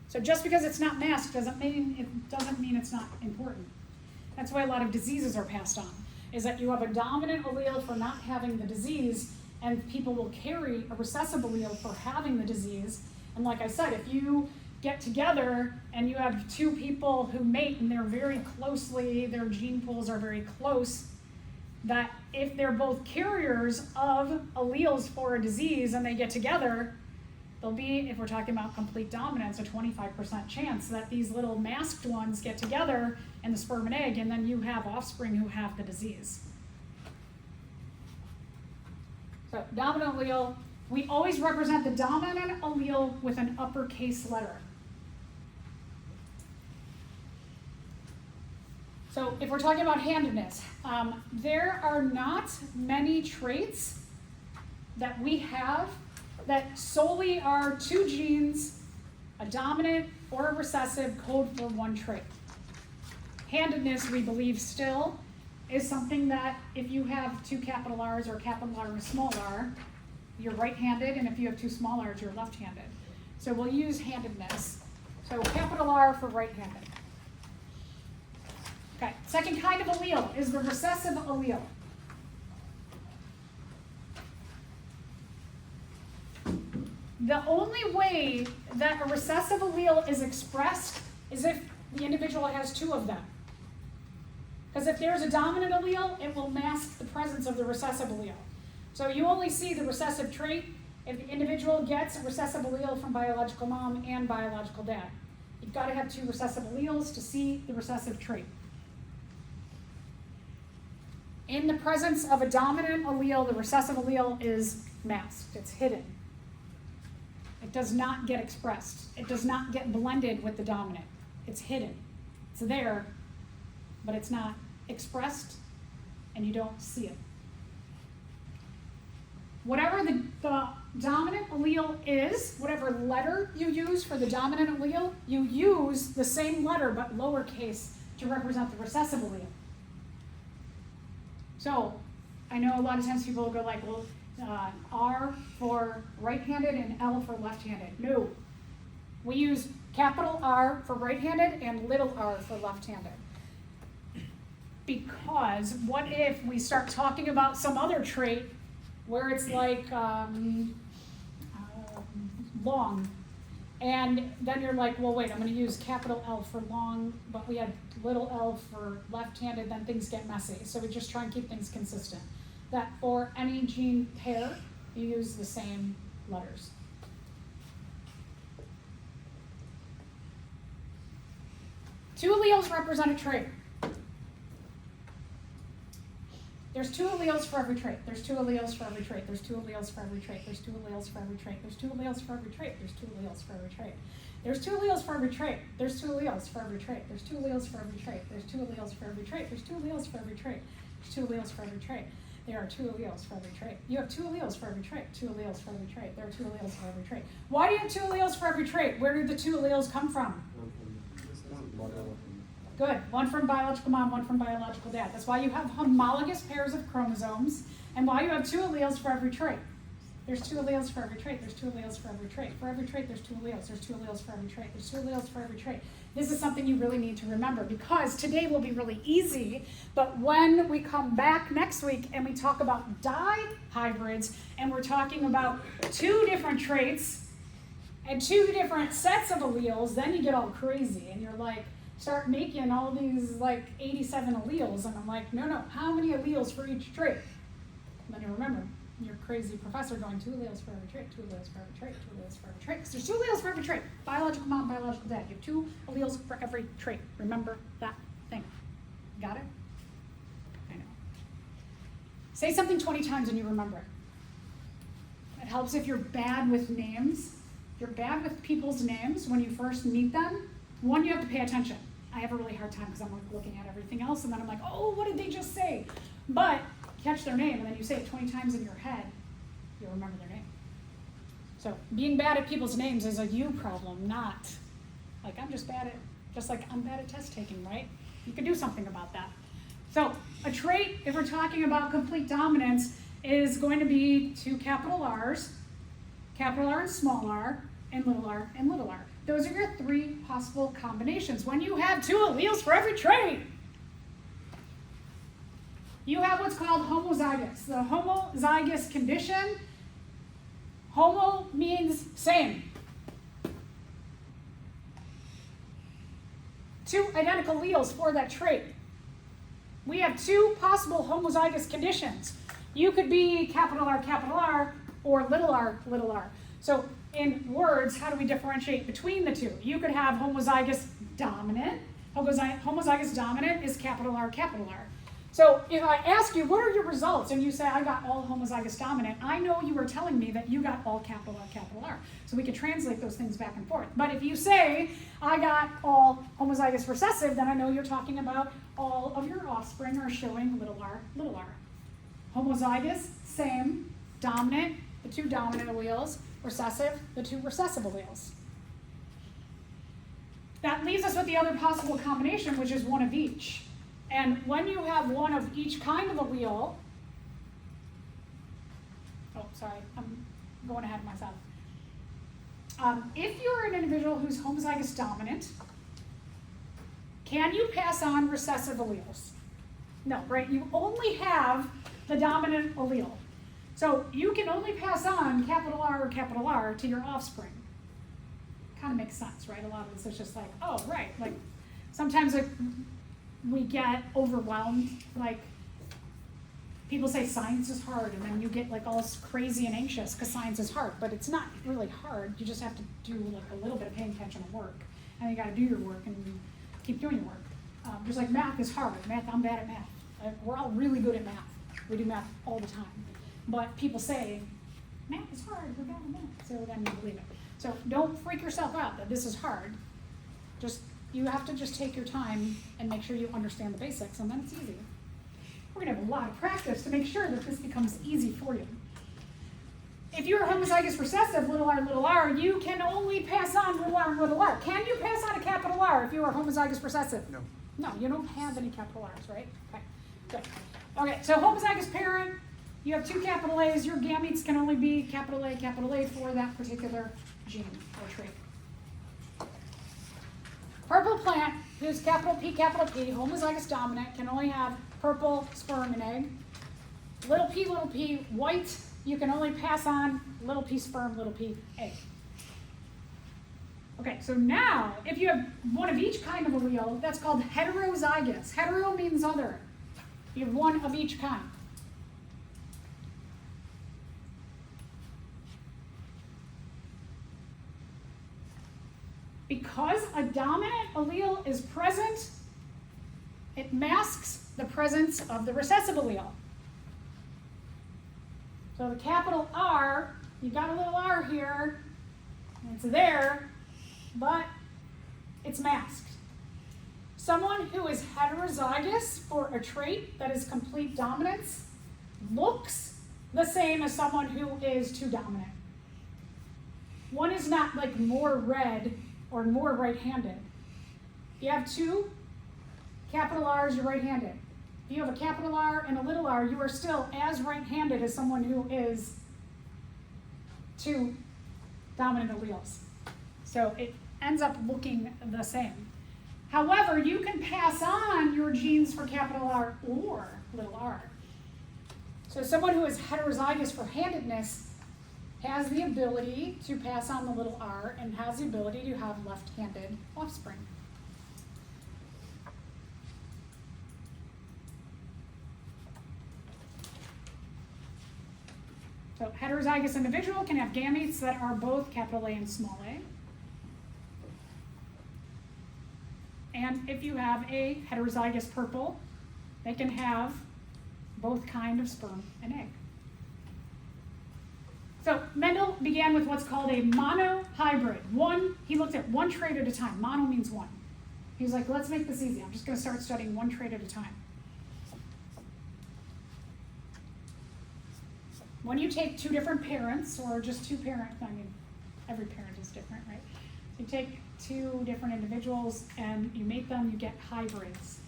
So just because it's not masked doesn't mean it's not important. That's why a lot of diseases are passed on, is that you have a dominant allele for not having the disease, and people will carry a recessive allele for having the disease. And like I said, if you get together and you have two people who mate and they're very closely, their gene pools are very close, that if they're both carriers of alleles for a disease and they get together, there'll be, if we're talking about complete dominance, a 25% chance that these little masked ones get together in the sperm and egg, and then you have offspring who have the disease. So dominant allele, we always represent the dominant allele with an uppercase letter. So if we're talking about handedness, there are not many traits that we have that solely are two genes, a dominant or a recessive, code for one trait. Handedness, we believe still, is something that if you have two capital R's or a capital R and a small r, you're right-handed, and if you have two small r's, you're left-handed. So we'll use handedness. So capital R for right-handed. Okay, second kind of allele is the recessive allele. The only way that a recessive allele is expressed is if the individual has two of them. Because if there's a dominant allele, it will mask the presence of the recessive allele. So you only see the recessive trait if the individual gets a recessive allele from biological mom and biological dad. You've got to have two recessive alleles to see the recessive trait. In the presence of a dominant allele, the recessive allele is masked. It's hidden. It does not get expressed. It does not get blended with the dominant. It's hidden. It's there, but it's not expressed, and you don't see it. Whatever the dominant allele is, whatever letter you use for the dominant allele, you use the same letter but lowercase to represent the recessive allele. So I know a lot of times people will go like, well, R for right-handed and L for left-handed. No. We use capital R for right-handed and little r for left-handed. Because what if we start talking about some other trait where it's like long, and then you're like, well, wait, I'm going to use capital L for long, but we had little l for left-handed, then things get messy. So we just try and keep things consistent. That for any gene pair, you use the same letters. Two alleles represent a trait. There's 2 alleles for every trait. There's 2 alleles for every trait. There's 2 alleles for every trait. There's 2 alleles for every trait. There's 2 alleles for every trait. There's 2 alleles for every trait. There's 2 alleles for every trait. There's 2 alleles for every trait. There's 2 alleles for every trait. There's 2 alleles for every trait. There's 2 alleles for every trait. There's 2 alleles for every trait. There are 2 alleles for every trait. You have 2 alleles for every trait. 2 alleles for every trait. There are 2 alleles for every trait. Why do you have 2 alleles for every trait? Where do the 2 alleles come from? Good. One from biological mom, one from biological dad. That's why you have homologous pairs of chromosomes and why you have 2 alleles for every trait. There's 2 alleles for every trait. There's 2 alleles for every trait. For every trait, there's 2 alleles. There's 2 alleles for every trait. There's 2 alleles for every trait. This is something you really need to remember because today will be really easy, but when we come back next week and we talk about dihybrids and we're talking about 2 different traits and 2 different sets of alleles, then you get all crazy and you're like, start making all these like 87 alleles, and I'm like, no, how many alleles for each trait? And then you remember, your crazy professor going 2 alleles for every trait, 2 alleles for every trait, 2 alleles for every trait, because there's 2 alleles for every trait. Biological mom, biological dad. You have 2 alleles for every trait. Remember that thing. Got it? I know. Say something 20 times and you remember it. It helps if you're bad with names. If you're bad with people's names when you first meet them, one, you have to pay attention. I have a really hard time because I'm like looking at everything else and then I'm like, oh, what did they just say? But catch their name and then you say it 20 times in your head, you'll remember their name. So being bad at people's names is a you problem, not like I'm just bad at, just like I'm bad at test taking, right? You can do something about that. So a trait, if we're talking about complete dominance, is going to be 2 capital R's, capital R and small r, and little r and little r. Those are your 3 possible combinations. When you have 2 alleles for every trait, you have what's called homozygous. The homozygous condition, homo means same. 2 identical alleles for that trait. We have 2 possible homozygous conditions. You could be capital R, or little r. So in words, how do we differentiate between the 2? You could have homozygous dominant. Homozygous dominant is capital R. So if I ask you, what are your results? And you say, I got all homozygous dominant, I know you are telling me that you got all capital R. So we can translate those things back and forth. But if you say, I got all homozygous recessive, then I know you're talking about all of your offspring are showing little r. Homozygous, same. Dominant, the 2 dominant alleles. Recessive, the 2 recessive alleles. That leaves us with the other possible combination, which is 1 of each. And when you have 1 of each kind of allele, oh, sorry, I'm going ahead of myself. If you're an individual who's homozygous dominant, can you pass on recessive alleles? No, right? You only have the dominant allele. So you can only pass on capital R to your offspring. Kind of makes sense, right? A lot of this is just like, oh, right. Like sometimes we get overwhelmed. Like people say science is hard, and then you get like all crazy and anxious because science is hard. But it's not really hard. You just have to do like a little bit of paying attention to work, and you got to do your work and keep doing your work. Just like math is hard. I'm bad at math. We're all really good at math. We do math all the time. But people say, math is hard, we're bad at math, so then you believe it. So don't freak yourself out that this is hard. You have to just take your time and make sure you understand the basics, and then it's easy. We're gonna have a lot of practice to make sure that this becomes easy for you. If you're homozygous recessive, little r, you can only pass on little r. Can you pass on a capital R if you are homozygous recessive? No. No, you don't have any capital R's, right? Okay, good. Okay, so homozygous parent, you have 2 capital A's, your gametes can only be capital A for that particular gene or trait. Purple plant, who's capital P, homozygous dominant, can only have purple sperm and egg. Little p, white, you can only pass on little p sperm, little p egg. Okay, so now, if you have 1 of each kind of allele, that's called heterozygous. Hetero means other. You have 1 of each kind. Because a dominant allele is present, it masks the presence of the recessive allele. So the capital R, you got a little R here, and it's there, but it's masked. Someone who is heterozygous for a trait that is complete dominance looks the same as someone who is too dominant. One is not like more red or more right-handed. You have two capital R's, you're right-handed. If you have a capital R and a little r, you are still as right-handed as someone who is two dominant alleles. So it ends up looking the same. However, you can pass on your genes for capital R or little r. So someone who is heterozygous for handedness has the ability to pass on the little r and has the ability to have left-handed offspring. So heterozygous individual can have gametes that are both capital A and small a. And if you have a heterozygous purple, they can have both kind of sperm and egg. So Mendel began with what's called a monohybrid. He looked at one trait at a time. Mono means one. He was like, let's make this easy. I'm just going to start studying one trait at a time. When you take two different parents, or just two parents, I mean, every parent is different, right? You take two different individuals and you mate them, you get hybrids,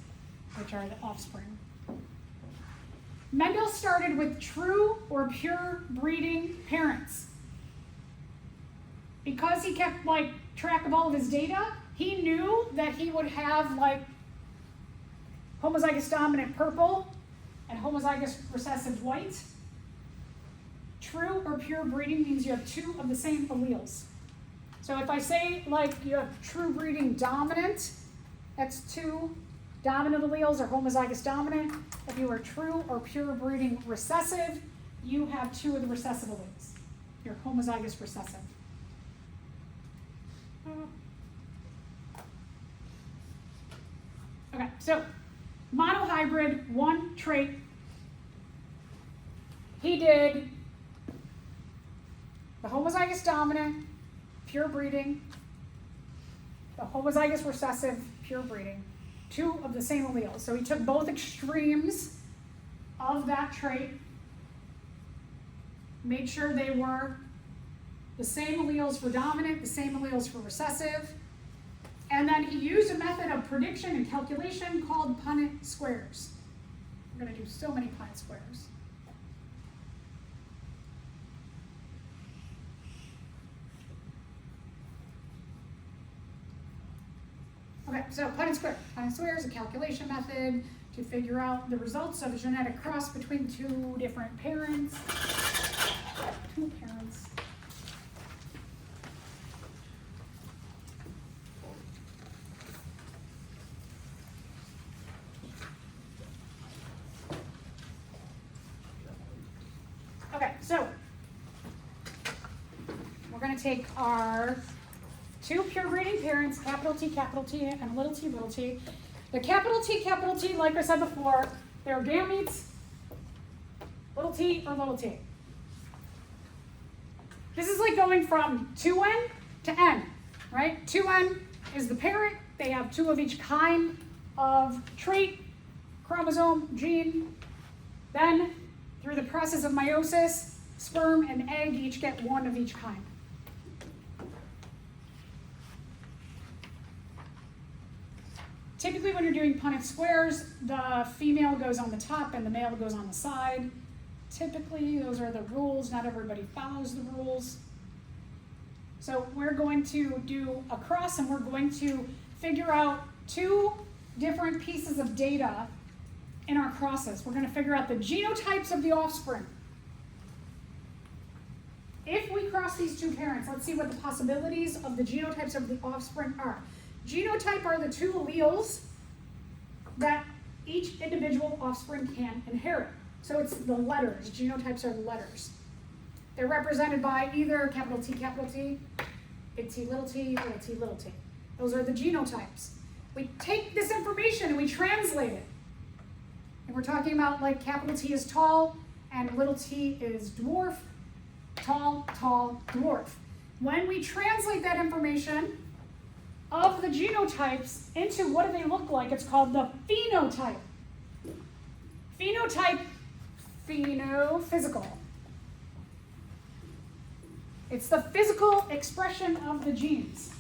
which are the offspring. Mendel started with true or pure breeding parents. Because he kept track of all of his data, he knew that he would have homozygous dominant purple and homozygous recessive white. True or pure breeding means you have two of the same alleles. So if I say you have true breeding dominant, that's two dominant alleles or homozygous dominant. If you are true or pure breeding recessive, you have two of the recessive alleles. You're homozygous recessive. Okay, so monohybrid, one trait. He did the homozygous dominant, pure breeding, the homozygous recessive, pure breeding, two of the same alleles. So he took both extremes of that trait, made sure they were the same alleles for dominant, the same alleles for recessive, and then he used a method of prediction and calculation called Punnett squares. We're going to do so many Punnett squares. Okay, so Punnett square is a calculation method to figure out the results of a genetic cross between two different parents. Okay, so we're going to take our two pure breeding parents, capital T, and little t, little t. The capital T, like I said before, they're gametes, little t or little t. This is like going from 2n to n, right? 2n is the parent. They have two of each kind of trait, chromosome, gene. Then, through the process of meiosis, sperm and egg each get one of each kind. Typically when you're doing Punnett squares, the female goes on the top and the male goes on the side. Typically, those are the rules. Not everybody follows the rules. So we're going to do a cross and we're going to figure out two different pieces of data in our crosses. We're going to figure out the genotypes of the offspring. If we cross these two parents, let's see what the possibilities of the genotypes of the offspring are. Genotype are the two alleles that each individual offspring can inherit. So it's the letters. Genotypes are the letters. They're represented by either capital T, big T, little t, little t, little t. Those are the genotypes. We take this information and we translate it. And we're talking about capital T is tall, and little t is dwarf, tall, tall, dwarf. When we translate that information of the genotypes into what do they look like, it's called the phenotype. Phenotype, physical. It's the physical expression of the genes.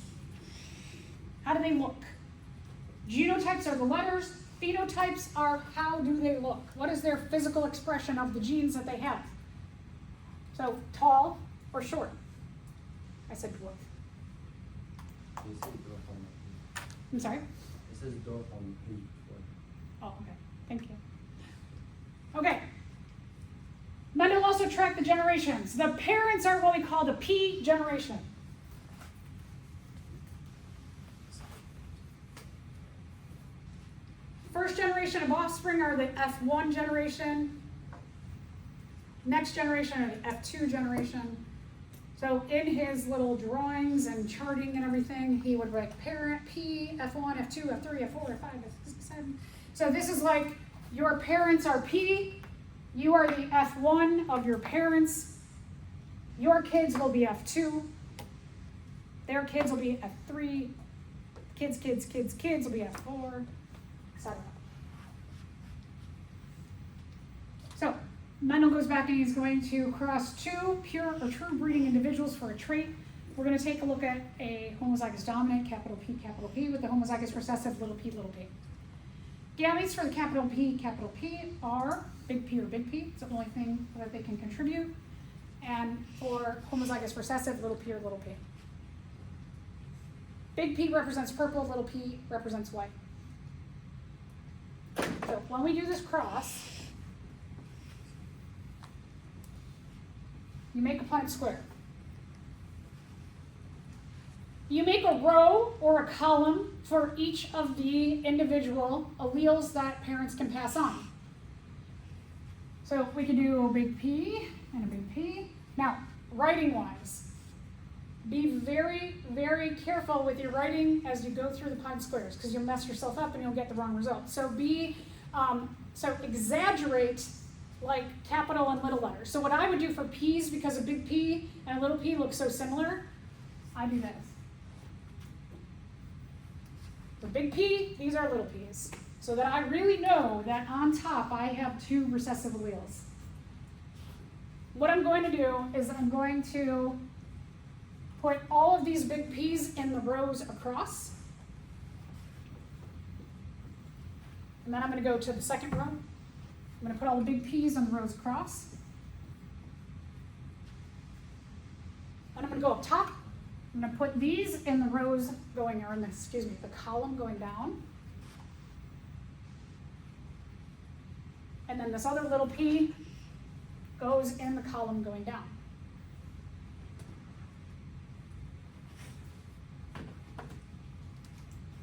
How do they look? Genotypes are the letters. Phenotypes are how do they look? What is their physical expression of the genes that they have? So tall or short? I said dwarf. I'm sorry? It says dwarf on page 4. Oh, okay. Thank you. Okay. Mendel also tracked the generations. The parents are what we call the P generation. First generation of offspring are the F1 generation. Next generation are the F2 generation. So in his little drawings and charting and everything, he would write parent P, F1, F2, F3, F4, F5, F6, F7. So this is like your parents are P, you are the F1 of your parents, your kids will be F2, their kids will be F3, kids will be F4, etc. So Mendel goes back and he's going to cross two pure or true breeding individuals for a trait. We're going to take a look at a homozygous dominant, capital P, with the homozygous recessive, little p. Gametes for the capital P are big P or big P. It's the only thing that they can contribute. And for homozygous recessive, little p or little p. Big P represents purple, little p represents white. So when we do this cross, you make a Punnett square. You make a row or a column for each of the individual alleles that parents can pass on. So we can do a big P and a big P. Now, writing-wise, be very, very careful with your writing as you go through the Punnett squares, because you'll mess yourself up and you'll get the wrong result. So exaggerate like capital and little letters. So what I would do for P's, because a big P and a little p look so similar, I do this. For big P, these are little p's. So that I really know that on top I have two recessive alleles. What I'm going to do is I'm going to put all of these big P's in the rows across. And then I'm going to go to the second row. I'm going to put all the big P's on the rows across. And I'm going to go up top. I'm going to put these in the rows going, or in the, the column going down. And then this other little P goes in the column going down.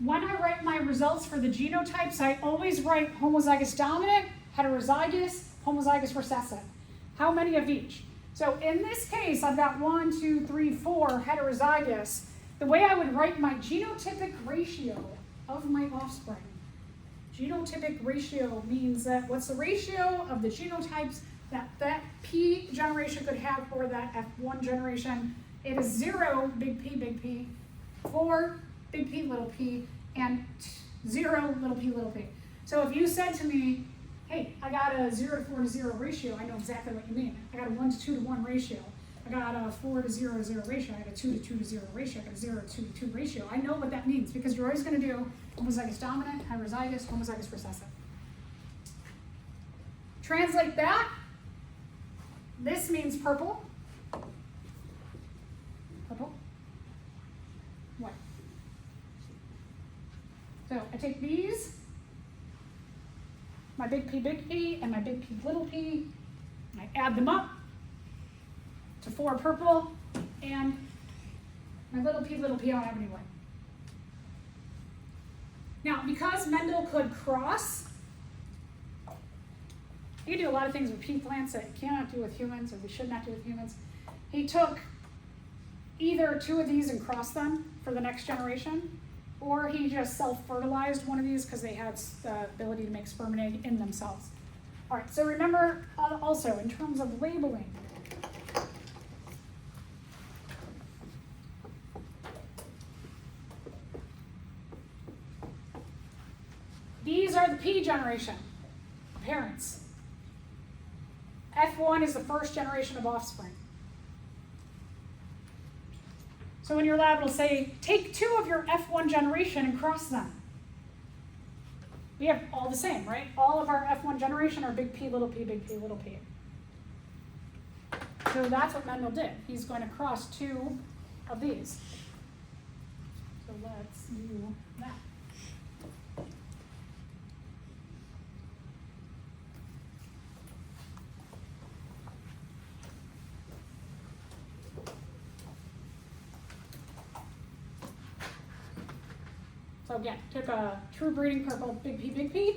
When I write my results for the genotypes, I always write homozygous dominant, heterozygous, homozygous recessive. How many of each? So in this case, I've got 1, 2, 3, 4 heterozygous. The way I would write my genotypic ratio of my offspring. Genotypic ratio means that what's the ratio of the genotypes that P generation could have for that F1 generation. It is 0, big P, 4, big P, little p, and 0, little p. So if you said to me, hey, I got a 0 to 4 to 0 ratio, I know exactly what you mean. I got a 1 to 2 to 1 ratio. I got a 4 to 0 to 0 ratio. I got a 2 to 2 to 0 ratio. I got a 0 to 2 to 2 ratio. I know what that means because you're always going to do homozygous dominant, heterozygous, homozygous recessive. Translate that. This means purple. Purple. White. So I take these, my big P, and my big P, little p, and I add them up to 4 purple, and my little p, I don't have any white. Now, because Mendel could cross, he could do a lot of things with pea plants that he cannot do with humans, or we should not do with humans. He took either 2 of these and crossed them for the next generation, or he just self-fertilized one of these because they had the ability to make sperm and egg in themselves. All right, so remember also in terms of labeling, these are the P generation, parents. F1 is the first generation of offspring. So in your lab, it'll say, take 2 of your F1 generation and cross them. We have all the same, right? All of our F1 generation are big P, little p, little p. So that's what Mendel did. He's going to cross 2 of these. So let's do that. So again, took a true breeding purple, big P,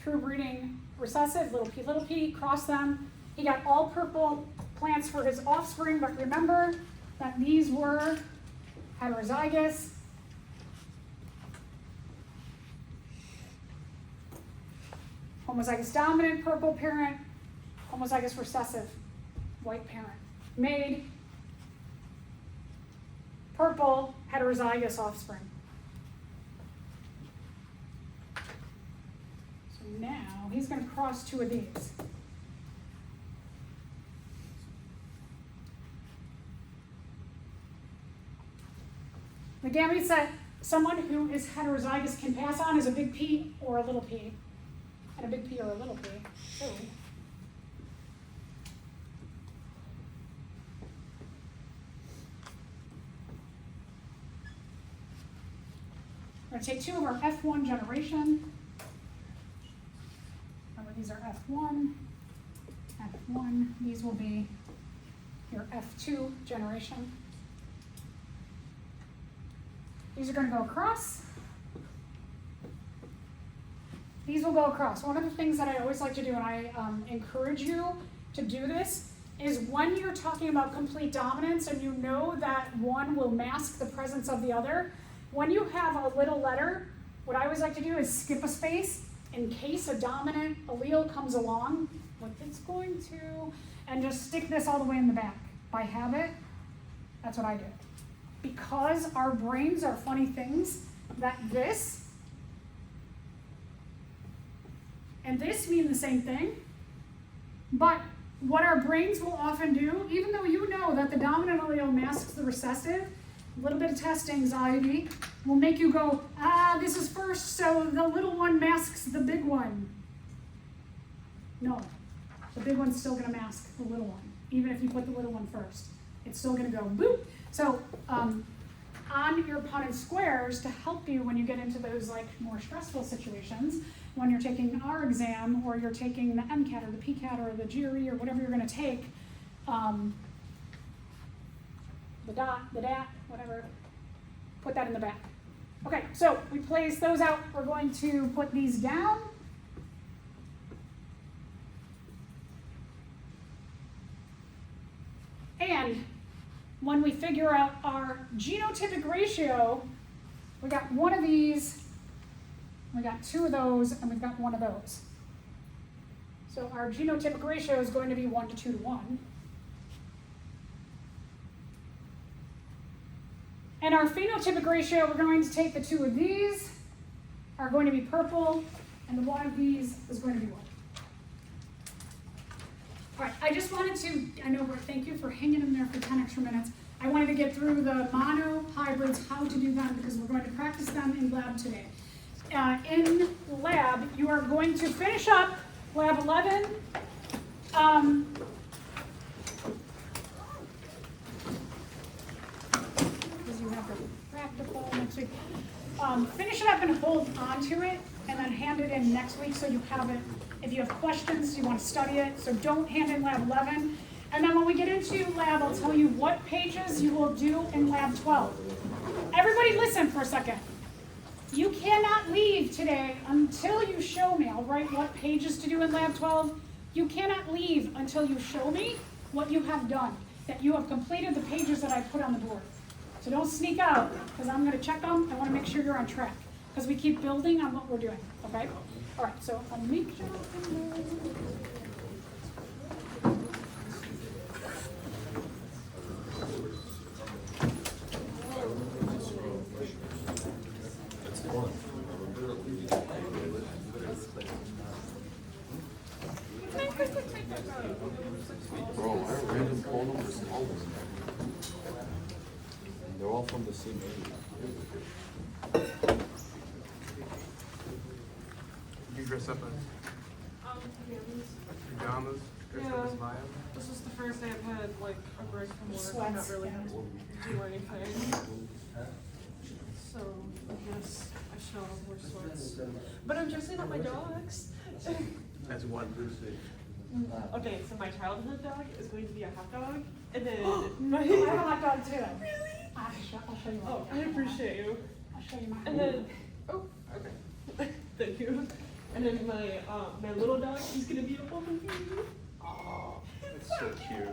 true breeding recessive, little p, crossed them. He got all purple plants for his offspring, but remember that these were heterozygous. Homozygous dominant, purple parent, homozygous recessive, white parent. Made purple heterozygous offspring. Now, he's going to cross 2 of these. The gametes that someone who is heterozygous can pass on is a big P or a little p, and a big P or a little p. So, we're going to take 2 of our F1 generation. These are F1, F1. These will be your F2 generation. These are going to go across. These will go across. One of the things that I always like to do, and I encourage you to do this, is when you're talking about complete dominance and you know that one will mask the presence of the other, when you have a little letter, what I always like to do is skip a space in case a dominant allele comes along, like it's going to, and just stick this all the way in the back. By habit, that's what I do. Because our brains are funny things, that this and this mean the same thing, but what our brains will often do, even though you know that the dominant allele masks the recessive, a little bit of test anxiety will make you go, this is first, so the little one masks the big one. No, the big one's still gonna mask the little one, even if you put the little one first. It's still gonna go boop. So on your Punnett squares, to help you when you get into those like more stressful situations, when you're taking our exam, or you're taking the MCAT or the PCAT or the GRE or whatever you're gonna take, the DAT, whatever, put that in the back. Okay, so we place those out. We're going to put these down. And when we figure out our genotypic ratio, we got 1 of these, we got 2 of those, and we've got 1 of those. So our genotypic ratio is going to be 1 to 2 to 1. And our phenotypic ratio, we're going to take the 2 of these, are going to be purple, and the 1 of these is going to be white. All right, I just wanted to, thank you for hanging in there for 10 extra minutes. I wanted to get through the monohybrids, how to do them, because we're going to practice them in lab today. In lab, you are going to finish up lab 11. Because you have the practical next week. Finish it up and hold on to it, and then hand it in next week so you have it. If you have questions, you want to study it, so don't hand in lab 11. And then when we get into lab, I'll tell you what pages you will do in lab 12. Everybody listen for a second. You cannot leave today until you show me. I'll write what pages to do in lab 12. You cannot leave until you show me what you have done, that you have completed the pages that I put on the board. So don't sneak out, because I'm going to check them. I want to make sure you're on track, because we keep building on what we're doing, okay? All right, so I'll make sure. Bro, why are random phone numbers calling me? And they're all from the same area. Did you dress up as pajamas? Dress up as Maya? This is the first day I've had like a break from work. Sweats, I'm not really yeah. do anything. So I guess I shall wear sweats. But I'm dressing up my dogs. As what? Okay, so my childhood dog is going to be a hot dog, and then my I have a hot dog too. Really? I'll show you. Oh, I appreciate you. I'll show you mine. And then okay, thank you. And then my my little dog, he's gonna be a woman. That's so cute.